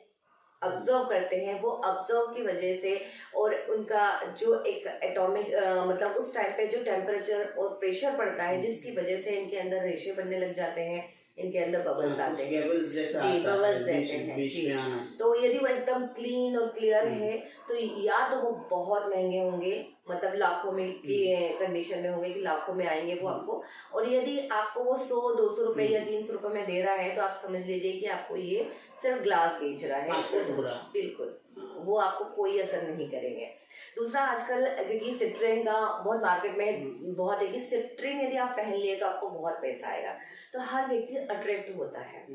S2: ऑब्जर्व करते हैं, वो ऑब्जर्व की वजह से और उनका जो एक एटॉमिक मतलब उस टाइम पे जो टेम्परेचर और प्रेशर पड़ता है जिसकी वजह से इनके अंदर रेशे बनने लग जाते हैं, इनके अंदर बबल्स आते हैं। जी, बबल्स रहते हैं जी। तो यदि वो एकदम क्लीन और क्लियर है तो या तो वो बहुत महंगे होंगे, मतलब लाखों में की कंडीशन में होंगे कि लाखों में आएंगे वो आपको, और यदि आपको वो 100-200 रुपए या 300 रुपए में दे रहा है तो आप समझ लीजिए कि आपको ये सिर्फ ग्लास बेच रहा है। बिल्कुल, वो आपको कोई असर नहीं करेंगे। दूसरा, आजकल क्योंकि सिट्रिन का बहुत मार्केट में बहुत है कि सिट्रिन यदि आप पहन लिए तो आपको बहुत पैसा आएगा, तो हर व्यक्ति अट्रैक्ट होता है।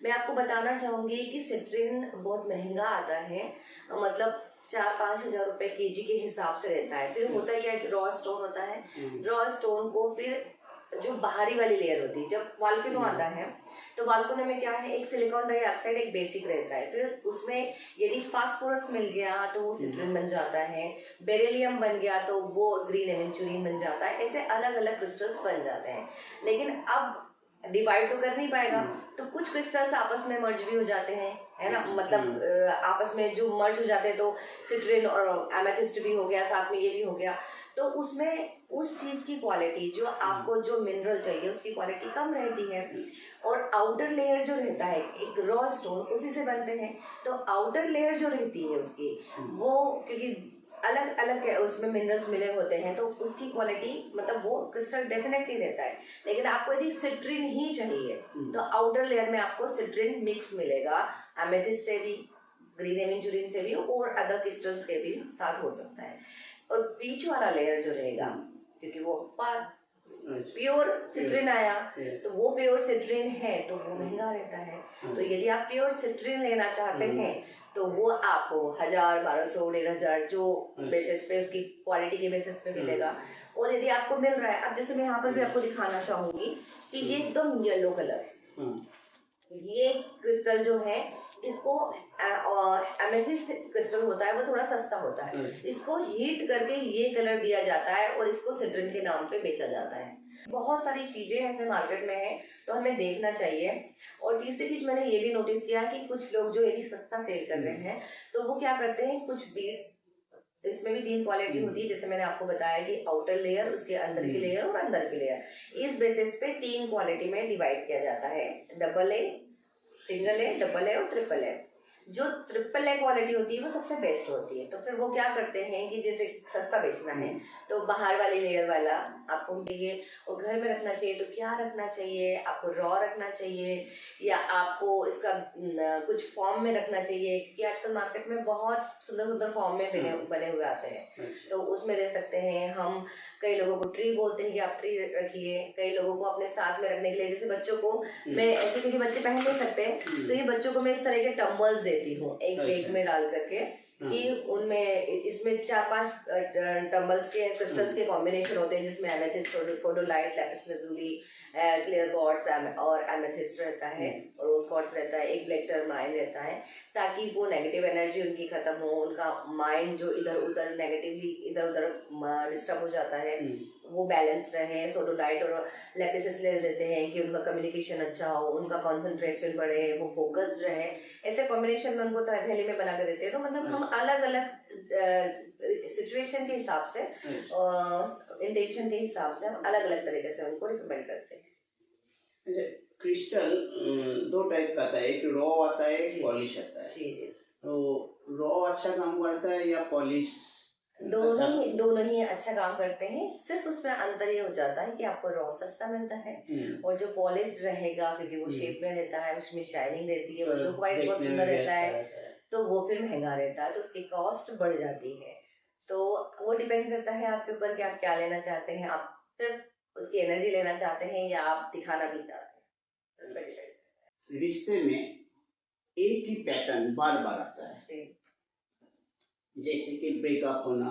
S2: मैं आपको बताना चाहूंगी कि सिट्रिन बहुत महंगा आता है, मतलब 4-5 हजार रुपए केजी के हिसाब से रहता है। फिर होता है क्या, रॉ स्टोन होता है, रॉ स्टोन को फिर जो बाहरी वाली लेयर होती है, जब वॉल्केनो आता है तो वॉल्केनो में क्या है, एक सिलिकॉन डाइऑक्साइड एक बेसिक रहता है, फिर उसमें यदि फास्फोरस मिल गया तो वो सिट्रिन बन जाता है, बेरिलियम बन गया तो वो ग्रीन एवेंचुरिन बन जाता है। ऐसे अलग अलग क्रिस्टल्स बन जाते हैं। लेकिन अब डिवाइड तो कर नहीं पाएगा, तो कुछ क्रिस्टल्स आपस में मर्ज भी हो जाते हैं, है ना, मतलब आपस में जो मर्ज हो जाते हैं तो सिट्रिन और एमेथिस्ट भी हो गया, साथ में ये भी हो गया, तो उसमें उस चीज की क्वालिटी जो आपको जो मिनरल चाहिए उसकी क्वालिटी कम रहती है। और आउटर लेयर जो रहता है, एक रॉ स्टोन उसी से बनते हैं, तो आउटर लेयर जो रहती है उसकी, वो क्योंकि अलग अलग उसमें मिनरल्स मिले होते हैं तो उसकी क्वालिटी मतलब वो क्रिस्टल डेफिनेटली रहता है। लेकिन आपको यदि सिट्रिन ही चाहिए तो आउटर लेयर में आपको सिट्रिन मिक्स मिलेगा, एमेथिस्ट से भी, ग्रीन एवेंचुरिन से भी और अदर क्रिस्टल्स के भी साथ हो सकता है। और बीच वाला लेयर जो रहेगा, क्योंकि वो प्योर सिट्रिन आया तो वो प्योर सिट्रिन है तो वो महंगा रहता है। तो यदि आप प्योर सिट्रिन लेना चाहते हैं तो वो आपको 1000, 1200, 1500 जो बेसिस पे उसकी क्वालिटी के बेसिस पे मिलेगा। और यदि आपको मिल रहा है, अब जैसे मैं यहाँ पर भी आपको दिखाना चाहूंगी कि ये एकदम येलो कलर है, ये क्रिस्टल जो है इसको एमेथिस्ट क्रिस्टल होता है, वो थोड़ा सस्ता होता है, इसको हीट करके ये कलर दिया जाता है और इसको सिट्रिन के नाम पे बेचा जाता है। बहुत सारी चीजें ऐसे मार्केट में है तो हमें देखना चाहिए। और तीसरी चीज मैंने ये भी नोटिस किया कि कुछ लोग जो यदि सस्ता सेल कर रहे हैं तो वो क्या करते हैं, कुछ बीड्स, इसमें भी 3 क्वालिटी होती है, जैसे मैंने आपको बताया कि आउटर लेयर, उसके अंदर की लेयर और अंदर की लेयर। इस बेसिस पे 3 क्वालिटी में डिवाइड किया जाता है, double A, single A, double A और ट्रिपल ए। जो ट्रिपल ए क्वालिटी होती है वो सबसे बेस्ट होती है। तो फिर वो क्या करते हैं कि जैसे सस्ता बेचना है तो बाहर वाली लेयर वाला आपको चाहिए और घर में रखना चाहिए, तो क्या रखना चाहिए, आपको रॉ रखना चाहिए या आपको इसका कुछ फॉर्म में रखना चाहिए, क्योंकि आजकल मार्केट में बहुत सुंदर सुंदर फॉर्म में बने हुए आते हैं, तो उसमें रह सकते हैं हम। कई लोगों को ट्री बोलते हैं कि आप ट्री रखिए, कई लोगों को अपने साथ में रखने के लिए, जैसे बच्चों को मैं ऐसे, क्योंकि बच्चे पहन नहीं सकते तो ये बच्चों को मैं इस तरह के टम्बल्स देती हूँ एक बैग में डाल करके, कि उनमें इसमें 4-5 टम्बल्स के क्रिस्टल्स के कॉम्बिनेशन होते हैं, जिसमें amethyst, sodalite, lapis lazuli, clear quartz और एमेथिस्ट रहता है, रोज क्वार्ट्ज रहता है, एक ब्लैक टर्माइन रहता है, ताकि वो नेगेटिव एनर्जी उनकी खत्म हो, उनका माइंड जो इधर उधर नेगेटिवली इधर उधर डिस्टर्ब हो जाता है वो बैलेंस रहे। सोडोलाइट और लैपिस ले लेते हैं कि उनका कम्युनिकेशन अच्छा हो, उनका कंसंट्रेशन बढ़े, वो फोकस्ड रहे। ऐसे कॉम्बिनेशन में उनको थैली में बना कर देते हैं। तो मतलब हम अलग अलग सिचुएशन के हिसाब से, इंटेंशन के हिसाब से हम अलग अलग तरीके से उनको रिकमेंड करते हैं।
S1: क्रिस्टल दो टाइप का आता है, एक रॉ आता है, एक पॉलिश आता है।
S2: जी जी।
S1: तो रॉ अच्छा काम करता है या पॉलिश?
S2: दोनों ही अच्छा काम करते हैं, सिर्फ उसमें अंतर ये हो जाता है कि आपको रॉ सस्ता मिलता है और जो पॉलिश रहेगा, क्योंकि वो शेप में रहता है, उसमें शाइनिंग रहती है, लुक वाइज बहुत सुंदर रहता है, तो वो फिर महंगा रहता है, तो उसकी कॉस्ट बढ़ जाती है। तो वो डिपेंड करता है आपके ऊपर कि आप क्या लेना चाहते हैं, आप सिर्फ उसकी एनर्जी लेना चाहते हैं या आप दिखाना भी चाहते हैं।
S1: रिश्ते में एक ही पैटर्न बार बार आता है, जैसे कि ब्रेकअप होना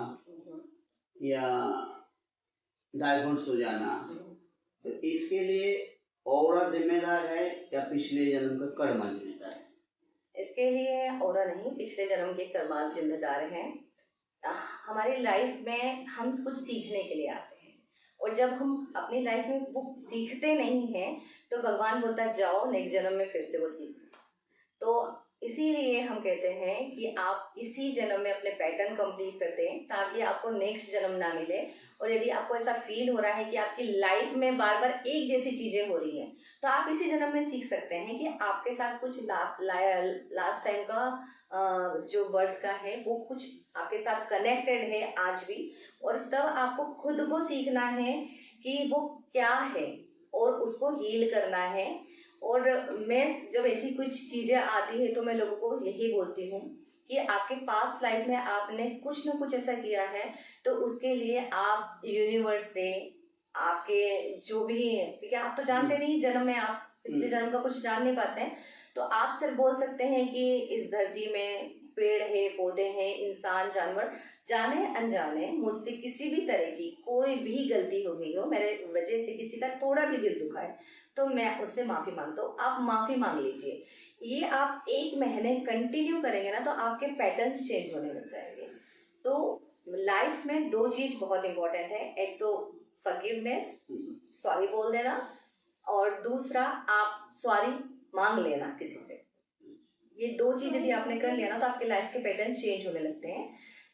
S1: या डाइवोर्स हो जाना, तो इसके लिए औरा जिम्मेदार है या पिछले जन्म का कर्म जिम्मेदार है?
S2: इसके लिए औरा नहीं, पिछले जन्म के कर्म जिम्मेदार हैं। हमारी लाइफ में हम कुछ सीखने के लिए आते हैं, और जब हम अपनी लाइफ में वो सीखते नहीं हैं तो भगवान बोलता है जाओ नेक्स्ट जन्म में फिर से वो सीखो। तो इसीलिए हम कहते हैं कि आप इसी जन्म में अपने पैटर्न कंप्लीट करते हैं, ताकि आपको नेक्स्ट जन्म ना मिले। और यदि आपको ऐसा फील हो रहा है कि आपकी लाइफ में बार बार एक जैसी चीजें हो रही हैं, तो आप इसी जन्म में सीख सकते हैं कि आपके साथ कुछ लास्ट टाइम का जो बर्थ का है वो कुछ आपके साथ कनेक्टेड है आज भी, और तब आपको खुद को सीखना है कि वो क्या है और उसको हील करना है। और मैं जब ऐसी कुछ चीजें आती है तो मैं लोगों को यही बोलती हूँ कि आपके पास्ट लाइफ में आपने कुछ ना कुछ ऐसा किया है, तो उसके लिए आप यूनिवर्स से, आपके जो भी, क्योंकि आप तो जानते नहीं जन्म में, आप पिछले जन्म का कुछ जान नहीं पाते हैं, तो आप सिर्फ बोल सकते हैं कि इस धरती में पेड़ है, पौधे हैं, इंसान, जानवर, जाने अनजाने मुझसे किसी भी तरह की कोई भी गलती हो गई हो, मेरे वजह से किसी का थोड़ा भी दिल दुखा है, तो मैं उससे माफी मांगता हूँ। आप माफी मांग लीजिए। ये आप 1 महीने कंटिन्यू करेंगे ना, तो आपके पैटर्न्स चेंज होने लग जाएंगे। तो लाइफ में 2 चीज बहुत इंपॉर्टेंट है, एक तो फॉरगिवनेस, सॉरी बोल देना, और दूसरा आप सॉरी मांग लेना किसी से। ये 2 चीज यदि आपने कर लिया ना, तो आपके लाइफ के पैटर्न चेंज होने लगते हैं।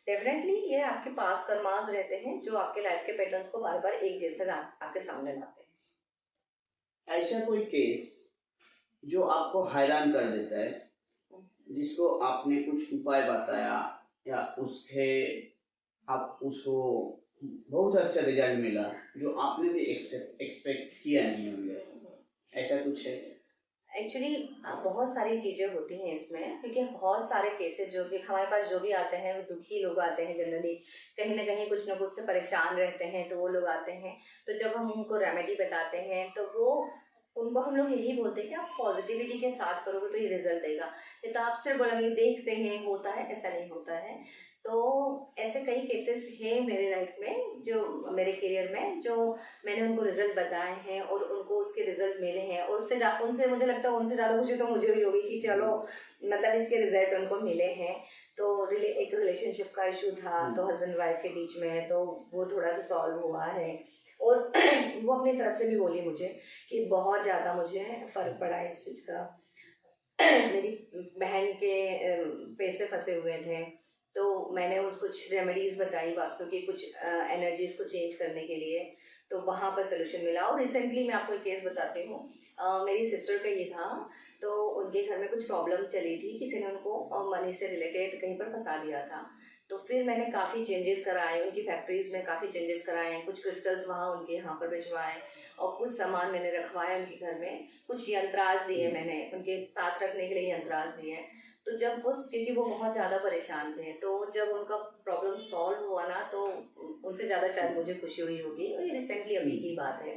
S2: डेफिनेटली ये आपके पास कर्मास रहते हैं जो आपके लाइफ के पैटर्न्स को बार बार एक जैसे आपके सामने लाते हैं।
S1: ऐसा कोई केस जो आपको हैरान कर देता है, जिसको आपने कुछ उपाय बताया या उसके आप उसको बहुत अच्छा रिजल्ट मिला, जो आपने भी एक्सपेक्ट किया नहीं होंगे, ऐसा कुछ है?
S2: एक्चुअली बहुत सारी चीजें होती हैं इसमें, क्योंकि बहुत सारे केसेस जो भी हमारे पास जो भी आते हैं, दुखी लोग आते हैं, जनरली कहीं ना कहीं कुछ ना कुछ से परेशान रहते हैं, तो वो लोग आते हैं। तो जब हम उनको रेमेडी बताते हैं तो वो उनको हम लोग यही बोलते हैं कि आप पॉजिटिविटी के साथ करोगे तो ये रिजल्ट देगा। ये तो आप सिर्फ बोलेंगे देखते हैं होता है, ऐसा नहीं होता है। तो ऐसे कई केसेस हैं मेरे लाइफ में, जो मेरे करियर में, जो मैंने उनको रिजल्ट बताए हैं और उनको उसके रिजल्ट मिले हैं, और उनसे मुझे लगता है उनसे ज्यादा खुशी तो मुझे हुई होगी कि चलो मतलब इसके रिजल्ट उनको मिले हैं। तो एक रिलेशनशिप का इशू था, तो हस्बैंड वाइफ के बीच में, तो वो थोड़ा सा सॉल्व हुआ है। और वो अपनी तरफ से भी बोली मुझे कि बहुत ज्यादा मुझे फर्क पड़ा है इस चीज का। मेरी बहन के पैसे फंसे हुए थे, तो मैंने उनको कुछ रेमेडीज बताई वास्तु की, कुछ एनर्जीज को चेंज करने के लिए, तो वहां पर सोल्यूशन मिला। और रिसेंटली मैं आपको एक केस बताती हूँ, मेरी सिस्टर का ये था, तो उनके घर में कुछ प्रॉब्लम चली थी, किसी ने उनको मनी से रिलेटेड कहीं पर फंसा दिया था। तो फिर मैंने काफ़ी चेंजेस कराए, उनकी फैक्ट्रीज में काफ़ी चेंजेस कराए, कुछ क्रिस्टल्स वहाँ उनके यहाँ पर भिजवाए, और कुछ सामान मैंने रखवाया उनके घर में, कुछ यंत्राज दिए मैंने उनके साथ रखने के लिए, यंत्राज दिए। तो जब वो, क्योंकि वो बहुत ज़्यादा परेशान थे, तो जब उनका प्रॉब्लम सॉल्व हुआ ना, तो उनसे ज़्यादा शायद मुझे खुशी हुई होगी। और ये रिसेंटली अभी की बात है।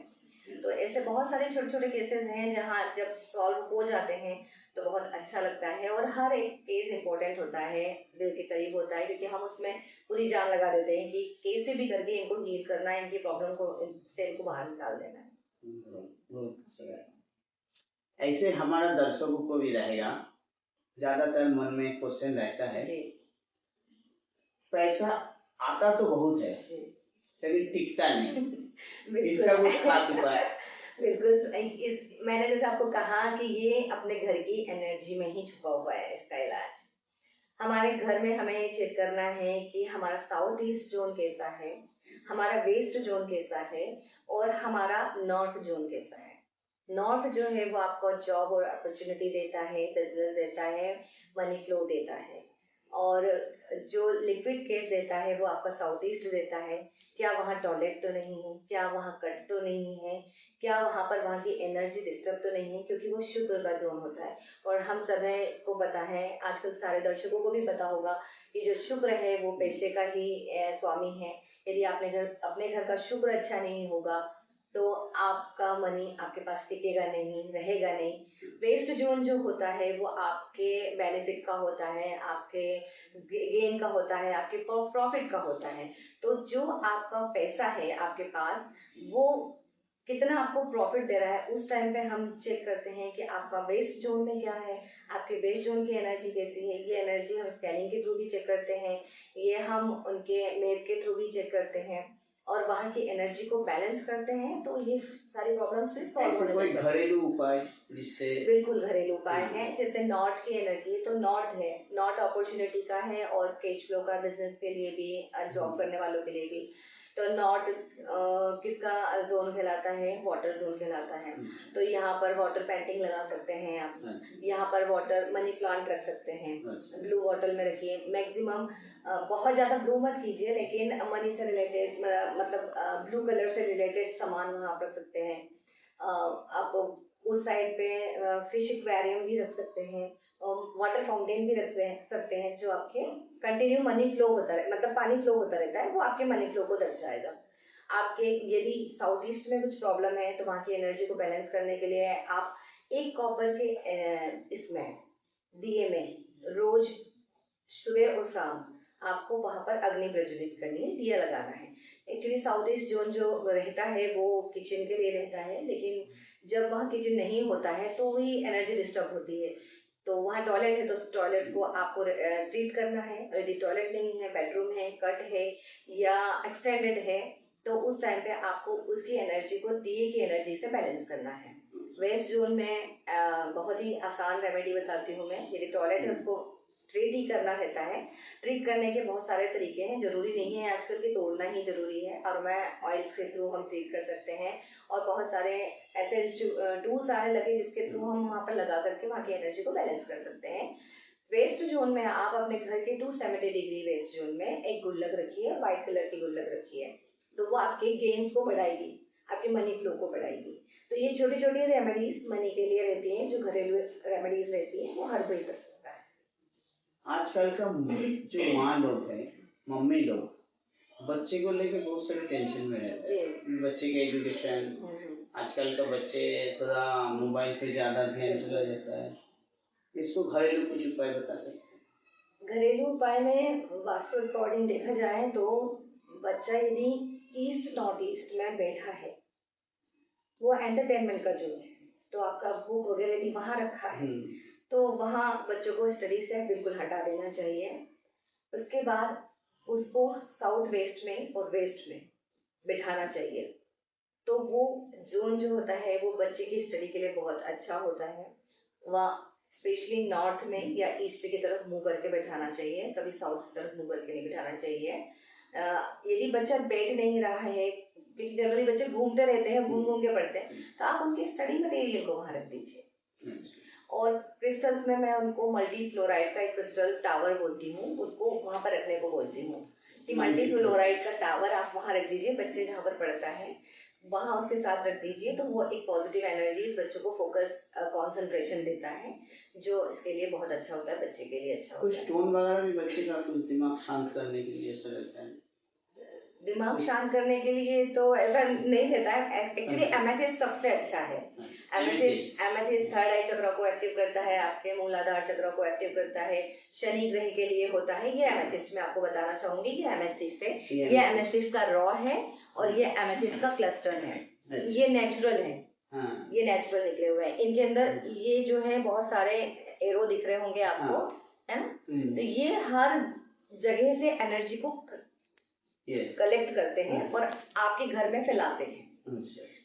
S2: तो ऐसे बहुत सारे छोटे छोटे केसेस हैं जहाँ जब सॉल्व हो जाते हैं तो बहुत अच्छा लगता है। और हर एक केस इम्पोर्टेंट होता है, दिल के करीब होता है, क्योंकि हम उसमें पूरी जान लगा देते हैं कि कैसे भी करके इनको हील करना है, इनकी प्रॉब्लम को से इनको बाहर निकाल देना है।
S1: बहुत अच्छा है। ऐसे हमारा दर्शकों को भी रहेगा, ज्यादातर मन में क्वेश्चन रहता है,
S2: जी
S1: पैसा आता तो बहुत है
S2: जी
S1: लेकिन टिकता नहीं,
S2: बिल्कुल
S1: इसका कुछ खास उपाय?
S2: बिल्कुल मैंने जैसे आपको कहा कि ये अपने घर की एनर्जी में ही छुपा हुआ है इसका इलाज। हमारे घर में हमें ये चेक करना है कि हमारा साउथ ईस्ट जोन कैसा है, हमारा वेस्ट जोन कैसा है और हमारा नॉर्थ जोन कैसा है। नॉर्थ जो है वो आपको जॉब और अपॉर्चुनिटी देता है, बिजनेस देता है, मनी फ्लो देता है। और जो लिक्विड केस देता है वो आपका साउथ ईस्ट देता है। क्या वहाँ टॉयलेट तो नहीं है, क्या वहाँ कट तो नहीं है, क्या वहाँ पर वहाँ की एनर्जी डिस्टर्ब तो नहीं है, क्योंकि वो शुक्र का जोन होता है। और हम सभी को पता है, आजकल सारे दर्शकों को भी पता होगा कि जो शुक्र है वो पैसे का ही स्वामी है। यदि अपने घर का शुक्र अच्छा नहीं होगा तो आपका मनी आपके पास टिकेगा नहीं, रहेगा नहीं। वेस्ट जोन जो होता है वो आपके बेनिफिट का होता है, आपके गेन का होता है, आपके प्रॉफिट का होता है। तो जो आपका पैसा है आपके पास, वो कितना आपको प्रॉफिट दे रहा है, उस टाइम पे हम चेक करते हैं कि आपका वेस्ट जोन में क्या है, आपके वेस्ट जोन की एनर्जी कैसी है। ये एनर्जी हम स्कैनिंग के थ्रू भी चेक करते हैं, ये हम उनके मैप के थ्रू भी चेक करते हैं और वहाँ की एनर्जी को बैलेंस करते हैं। तो ये सारी प्रॉब्लम्स फिर सॉल्व होने
S1: कोई
S2: लग जाती हैं।
S1: घरेलू उपाय जिससे?
S2: बिल्कुल घरेलू उपाय है। जैसे नॉर्थ की एनर्जी है तो नॉर्थ है, नॉर्थ अपॉर्चुनिटी का है और कैश फ्लो का, बिजनेस के लिए भी, जॉब करने वालों के लिए भी। तो नॉर्थ किसका जोन कहलाता है? वाटर जोन कहलाता है। तो यहाँ पर वाटर पेंटिंग लगा सकते हैं आप, यहाँ पर वाटर मनी प्लांट रख सकते हैं, ब्लू बॉटल में रखिए। मैक्सिमम बहुत ज्यादा ब्लू मत कीजिए, लेकिन मनी से रिलेटेड, मतलब ब्लू कलर से रिलेटेड सामान वहाँ आप रख सकते हैं। आप उस साइड पे फिश एक्वेरियम भी रख सकते हैं, वाटर फाउंटेन भी रख सकते हैं, जो आपके कंटिन्यू मनी फ्लो होता रहे, मतलब पानी फ्लो होता रहता है, वो आपके मनी फ्लो को दर्शाएगा। आपके यदि साउथ ईस्ट में कुछ प्रॉब्लम है तो वहाँ की एनर्जी को बैलेंस करने के लिए आप एक कॉपर के इसमें दिए में रोज सुबह और शाम आपको वहां पर अग्नि प्रज्वलित करनी है, दिया लगाना है। एक्चुअली साउथ ईस्ट जोन जो रहता है वो किचन के लिए रहता है, लेकिन जब वहाँ किचन नहीं होता है तो वही एनर्जी डिस्टर्ब होती है। तो वहाँ टॉयलेट है तो टॉयलेट को आपको ट्रीट करना है। और यदि टॉयलेट नहीं है, बेडरूम है, कट है या एक्सटेंडेड है, तो उस टाइम पे आपको उसकी एनर्जी को दिए की एनर्जी से बैलेंस करना है। वेस्ट जोन में बहुत ही आसान रेमेडी बताती हूँ मैं। यदि टॉयलेट है उसको ट्रीट ही करना रहता है। ट्रीट करने के बहुत सारे तरीके हैं, जरूरी नहीं है आजकल के तोड़ना ही जरूरी है। और मैं ऑयल्स के थ्रू हम ट्रीट कर सकते हैं और बहुत सारे ऐसे टूल्स आने लगे जिसके थ्रू हम वहाँ पर लगा करके वहाँ की एनर्जी को बैलेंस कर सकते हैं। वेस्ट जोन में आप अपने घर के 270 डिग्री वेस्ट जोन में एक गुल्लक रखिए, व्हाइट कलर की गुल्लक रखिए, तो वो आपके गेन्स को बढ़ाएगी, आपके मनी फ्लो को बढ़ाएगी। तो ये छोटी छोटी रेमेडीज मनी के लिए रहती हैं, जो घरेलू रेमेडीज रहती हैं, वो हर कोई कर सकता है।
S1: आजकल का जो माँ लोग है, मम्मी लोग, बच्चे को लेके बहुत सारे टेंशन में रहते हैं। बच्चे के एजुकेशन, आजकल का बच्चे थोड़ा मोबाइल पे ज्यादा ध्यान चला जाता है, इसको घरेलू कुछ उपाय बता सकते हैं?
S2: घरेलू उपाय में वास्तु अकॉर्डिंग देखा जाए तो बच्चा यदि ईस्ट नॉर्थ ईस्ट में बैठा है, वो एंटरटेनमेंट का जोन है, तो आपका बुक वगैरह यदि वहां रखा है तो वहाँ बच्चों को स्टडी से बिल्कुल हटा देना चाहिए। उसके बाद उसको साउथ वेस्ट में और वेस्ट में बिठाना चाहिए। तो वो जोन जो होता है वो बच्चे की स्टडी के लिए बहुत अच्छा होता है। वहाँ स्पेशली नॉर्थ में या ईस्ट की तरफ मुंह करके बैठाना चाहिए, कभी साउथ की तरफ मुंह करके नहीं बैठाना चाहिए। यदि बच्चा बैठ नहीं रहा है, क्योंकि जनरली बच्चे घूमते रहते हैं, घूम घूम के पढ़ते हैं, तो आप उनकी स्टडी मटेरियल को वहां रख दीजिए। और क्रिस्टल्स में मैं उनको मल्टी फ्लोराइड का एक क्रिस्टल टावर बोलती हूँ, उनको वहां पर रखने को बोलती हूँ कि मल्टी फ्लोराइड का टावर आप वहां रख दीजिए। बच्चे जहाँ पर पढ़ता है वहां उसके साथ रख दीजिए, तो वो एक पॉजिटिव एनर्जी इस बच्चों को फोकस कंसंट्रेशन देता है, जो इसके लिए बहुत अच्छा होता है, बच्चे के लिए अच्छा होता है।
S1: कुछ स्टोन वगैरह भी बच्चे का कुछ दिमाग शांत करने के लिए ऐसा रहता है?
S2: दिमाग शांत करने के लिए तो ऐसा नहीं रहता है। एक्चुअली एमेथिस्ट सबसे अच्छा है। एमेथिस्ट थर्ड आई चक्र को एक्टिव करता है, आपके मूलाधार चक्र को एक्टिव करता है, शनि ग्रह के लिए होता है। ये एमेथिस्ट मैं आपको बताना चाहूंगी कि एमेथिस्ट है, ये एमेथिस्ट का रॉ है और ये एमेथिस्ट का क्लस्टर है। ये नेचुरल है, ये नेचुरल निकले हुए हैं। इनके अंदर ये जो है बहुत सारे एरो दिख रहे होंगे आपको, है ना? तो ये हर जगह से एनर्जी को कलेक्ट करते हैं और आपके घर में फैलाते हैं।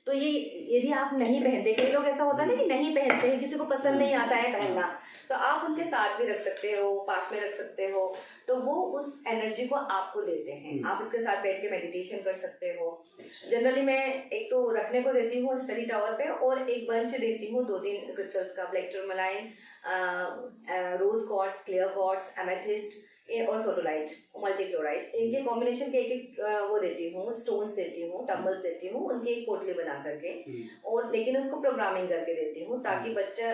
S2: तो ये यदि आप नहीं पहनते, कई लोग ऐसा होता है ना कि नहीं पहनते हैं, किसी को पसंद नहीं आता है पहनना, तो आप उनके साथ भी रख सकते हो, पास में रख सकते हो, तो वो उस एनर्जी को आपको देते हैं। आप इसके साथ बैठ के मेडिटेशन कर सकते हो। जनरली मैं एक तो रखने को देती हूँ स्टडी टावर पे, और एक बंच देती हूँ 2-3 क्रिस्टल्स का, ब्लैक टूरमलाइन, रोज क्वार्ट्ज, क्लियर क्वार्ट्ज, एमेथिस्ट और सोटोलाइट, मल्टीक्लोराइड, इनके कॉम्बिनेशन के एक वो देती हूँ, स्टोन्स देती हूँ, टम्बल्स देती हूँ, उनकी एक पोटली बना करके, और लेकिन उसको प्रोग्रामिंग करके देती हूँ ताकि बच्चा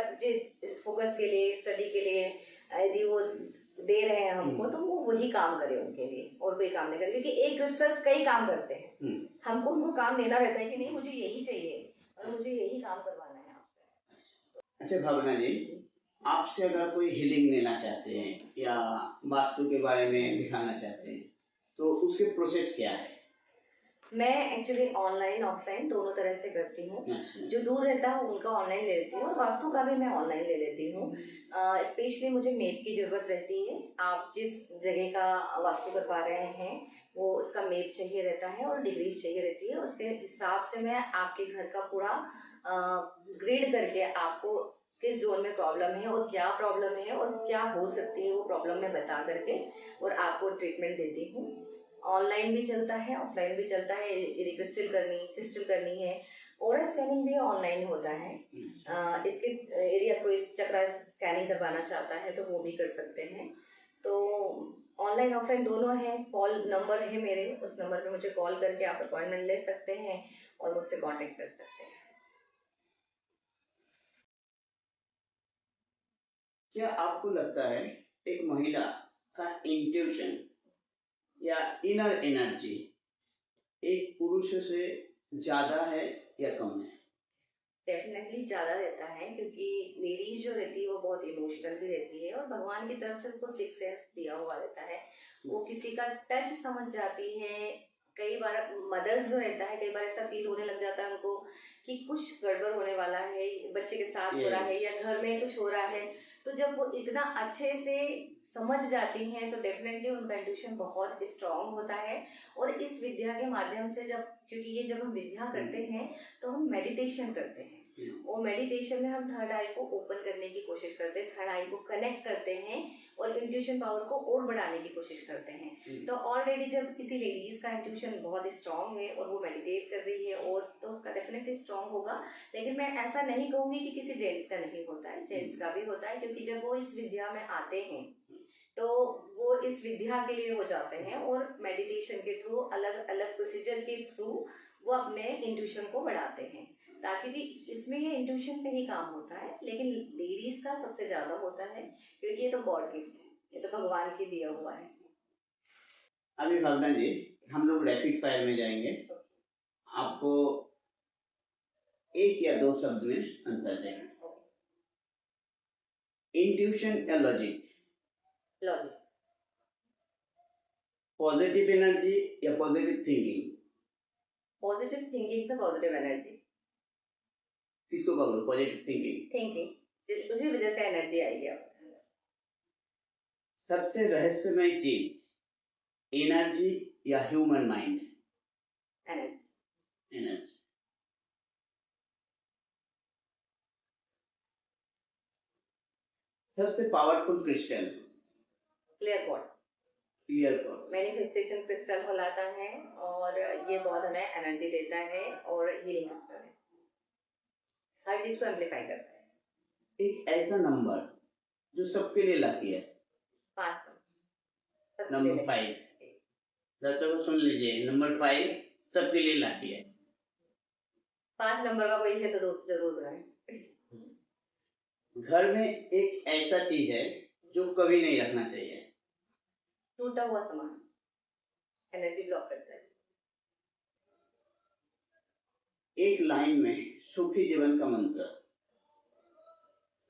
S2: फोकस के लिए, स्टडी के लिए यदि वो दे रहे हैं हमको तो वो वही काम करे उनके लिए, और कोई काम नहीं करे, क्योंकि एक क्रिस्टल्स कई काम करते हैं। हमको उनको काम देना रहता है कि नहीं मुझे यही चाहिए और मुझे यही काम करवाना है आपसे।
S1: अच्छा भावना जी, आपसे अगर कोई हीलिंग लेना चाहते हैं या वास्तु के बारे में दिखाना चाहते हैं तो उसके प्रोसेस क्या है?
S2: मैं एक्चुअली ऑनलाइन ऑफलाइन दोनों तरह से करती हूँ। जो दूर रहता है उनका ऑनलाइन ले लेती हूँ, वास्तु का भी मैं ऑनलाइन ले लेती हूँ। स्पेशली मुझे मैप की जरूरत रहती है। आप जिस जगह का वास्तु करवा रहे हैं वो उसका मैप चाहिए रहता है और डिग्रीज चाहिए रहती है। उसके हिसाब से मैं आपके घर का पूरा ग्रिड करके आपको किस जोन में प्रॉब्लम है और क्या प्रॉब्लम है और क्या हो सकती है वो प्रॉब्लम मैं बता करके और आपको ट्रीटमेंट देती हूँ। ऑनलाइन भी चलता है, ऑफलाइन भी चलता है। यदि क्रिस्टल करनी है, और स्कैनिंग भी ऑनलाइन होता है। इसके यदि आप कोई चक्रा स्कैनिंग करवाना चाहता है तो वो भी कर सकते हैं। तो ऑनलाइन ऑफलाइन दोनों है। कॉल नंबर है मेरे, उस नंबर पे मुझे कॉल करके आप अपॉइंटमेंट ले सकते हैं और मुझसे कांटेक्ट कर सकते हैं।
S1: क्या आपको लगता है एक महिला का इंट्यूशन या इनर एनर्जी एक पुरुष से ज्यादा है या कम है?
S2: डेफिनेटली ज्यादा रहता है, क्योंकि लेडीज जो रहती है वो बहुत इमोशनल भी रहती है और भगवान की तरफ से उसको सिक्स सेंस दिया हुआ रहता है। वो किसी का टच समझ जाती है। कई बार मदर्स जो रहता है, कई बार ऐसा फील होने लग जाता है उनको कि कुछ गड़बड़ होने वाला है, बच्चे के साथ हो रहा है या घर में कुछ हो रहा है, तो जब वो इतना अच्छे से समझ जाती हैं तो डेफिनेटली उनका इंट्यूशन बहुत स्ट्रांग होता है। और इस विद्या के माध्यम से क्योंकि ये जब हम विद्या करते हैं तो हम मेडिटेशन करते हैं, और मेडिटेशन में हम थर्ड आई को ओपन करने की कोशिश करते हैं, थर्ड आई को कनेक्ट करते हैं और इंट्यूशन पावर को और बढ़ाने की कोशिश करते हैं। तो ऑलरेडी जब किसी लेडीज का इंट्यूशन बहुत स्ट्रांग है और वो मेडिटेट कर रही है और तो उसका डेफिनेटली स्ट्रांग होगा। लेकिन मैं ऐसा नहीं कहूंगी कि किसी जेंट्स का नहीं होता है, जेंट्स का भी होता है, क्योंकि जब वो इस विद्या में आते हैं तो वो इस विद्या के लिए हो जाते हैं और मेडिटेशन के थ्रू, अलग अलग प्रोसीजर के थ्रू वो अपने इंट्यूशन को बढ़ाते हैं, ताकि भी इसमें ये इंट्यूशन पे ही काम होता है। लेकिन लेडीज का सबसे ज्यादा होता है, क्योंकि ये तो गॉड गिफ्ट है, ये तो भगवान की दिया हुआ है।
S1: अभी भावना जी, हम लोग रैपिड फायर में जाएंगे। आपको एक या दो शब्द में आंसर देना। इंट्यूशन या लॉजिक?
S2: लॉजिक।
S1: पॉजिटिव एनर्जी या पॉजिटिव थिंकिंग?
S2: पॉजिटिव थिंकिंग से पॉजिटिव एनर्जी।
S1: किसको बोलो? पॉजिटिव
S2: थिंकिंग, उसी वजह से एनर्जी आएगी आपको।
S1: सबसे रहस्यमय चीज, एनर्जी या ह्यूमन माइंड? एनर्जी। सबसे powerful crystal?
S2: Clear quartz. Manifestation crystal कहलाता है और ये बहुत हमें एनर्जी देता है और हीलिंग क्रिस्टल है, हर चीज को एम्पलीफाई करता है।
S1: एक ऐसा नंबर जो सबके लिए लकी है?
S2: 5
S1: नंबर 5। दर्शकों सुन लीजिए, नंबर 5 सबके लिए लकी है।
S2: 5 नंबर का कोई है तो दोस्त जरूर बनाए।
S1: घर में एक ऐसा चीज है जो कभी नहीं रखना चाहिए?
S2: टूटा हुआ सामान, एनर्जी ब्लॉक करता है।
S1: एक लाइन में सुखी जीवन का मंत्र।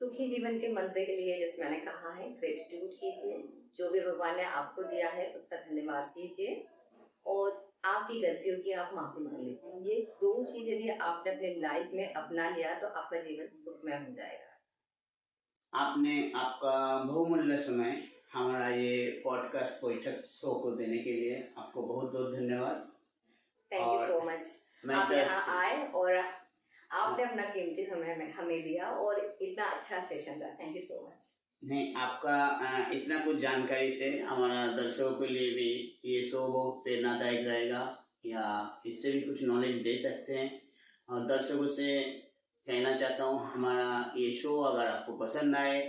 S2: सुखी जीवन के मंत्र के लिए जैसे मैंने कहा है, ग्रेटिट्यूड कीजिए, जो भी भगवान ने आपको दिया है उसका धन्यवाद कीजिए, और आपकी गलतियों की आप माफी मांग लीजिए। ये दो चीज यदि आपने अपने लाइफ में अपना लिया तो आपका जीवन सुखमय हो जाएगा।
S1: आपने आपका बहुमूल्य समय हमारा ये पॉडकास्ट बैठक शो को देने के लिए आपको बहुत बहुत धन्यवाद।
S2: Thank you so much. आप यहाँ आए और आपने अपना कीमती समय हमें दिया और इतना अच्छा सेशन रहा। Thank you so much.
S1: नहीं, आपका इतना कुछ जानकारी से हमारा दर्शकों के लिए भी ये शो बहुत प्रेरणादायक रहेगा, या इससे भी कुछ नॉलेज दे सकते हैं। और दर्शकों से कहना चाहता हूँ, हमारा ये शो अगर आपको पसंद आए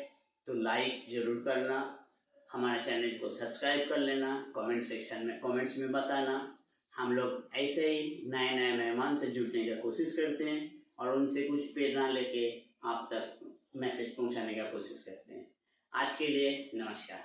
S1: तो लाइक जरूर करना, हमारे चैनल को सब्सक्राइब कर लेना, कमेंट सेक्शन में कमेंट्स में बताना। हम लोग ऐसे ही नए नए मेहमान से जुड़ने की कोशिश करते हैं और उनसे कुछ प्रेरणा लेके आप तक मैसेज पहुंचाने का कोशिश करते हैं। आज के लिए नमस्कार।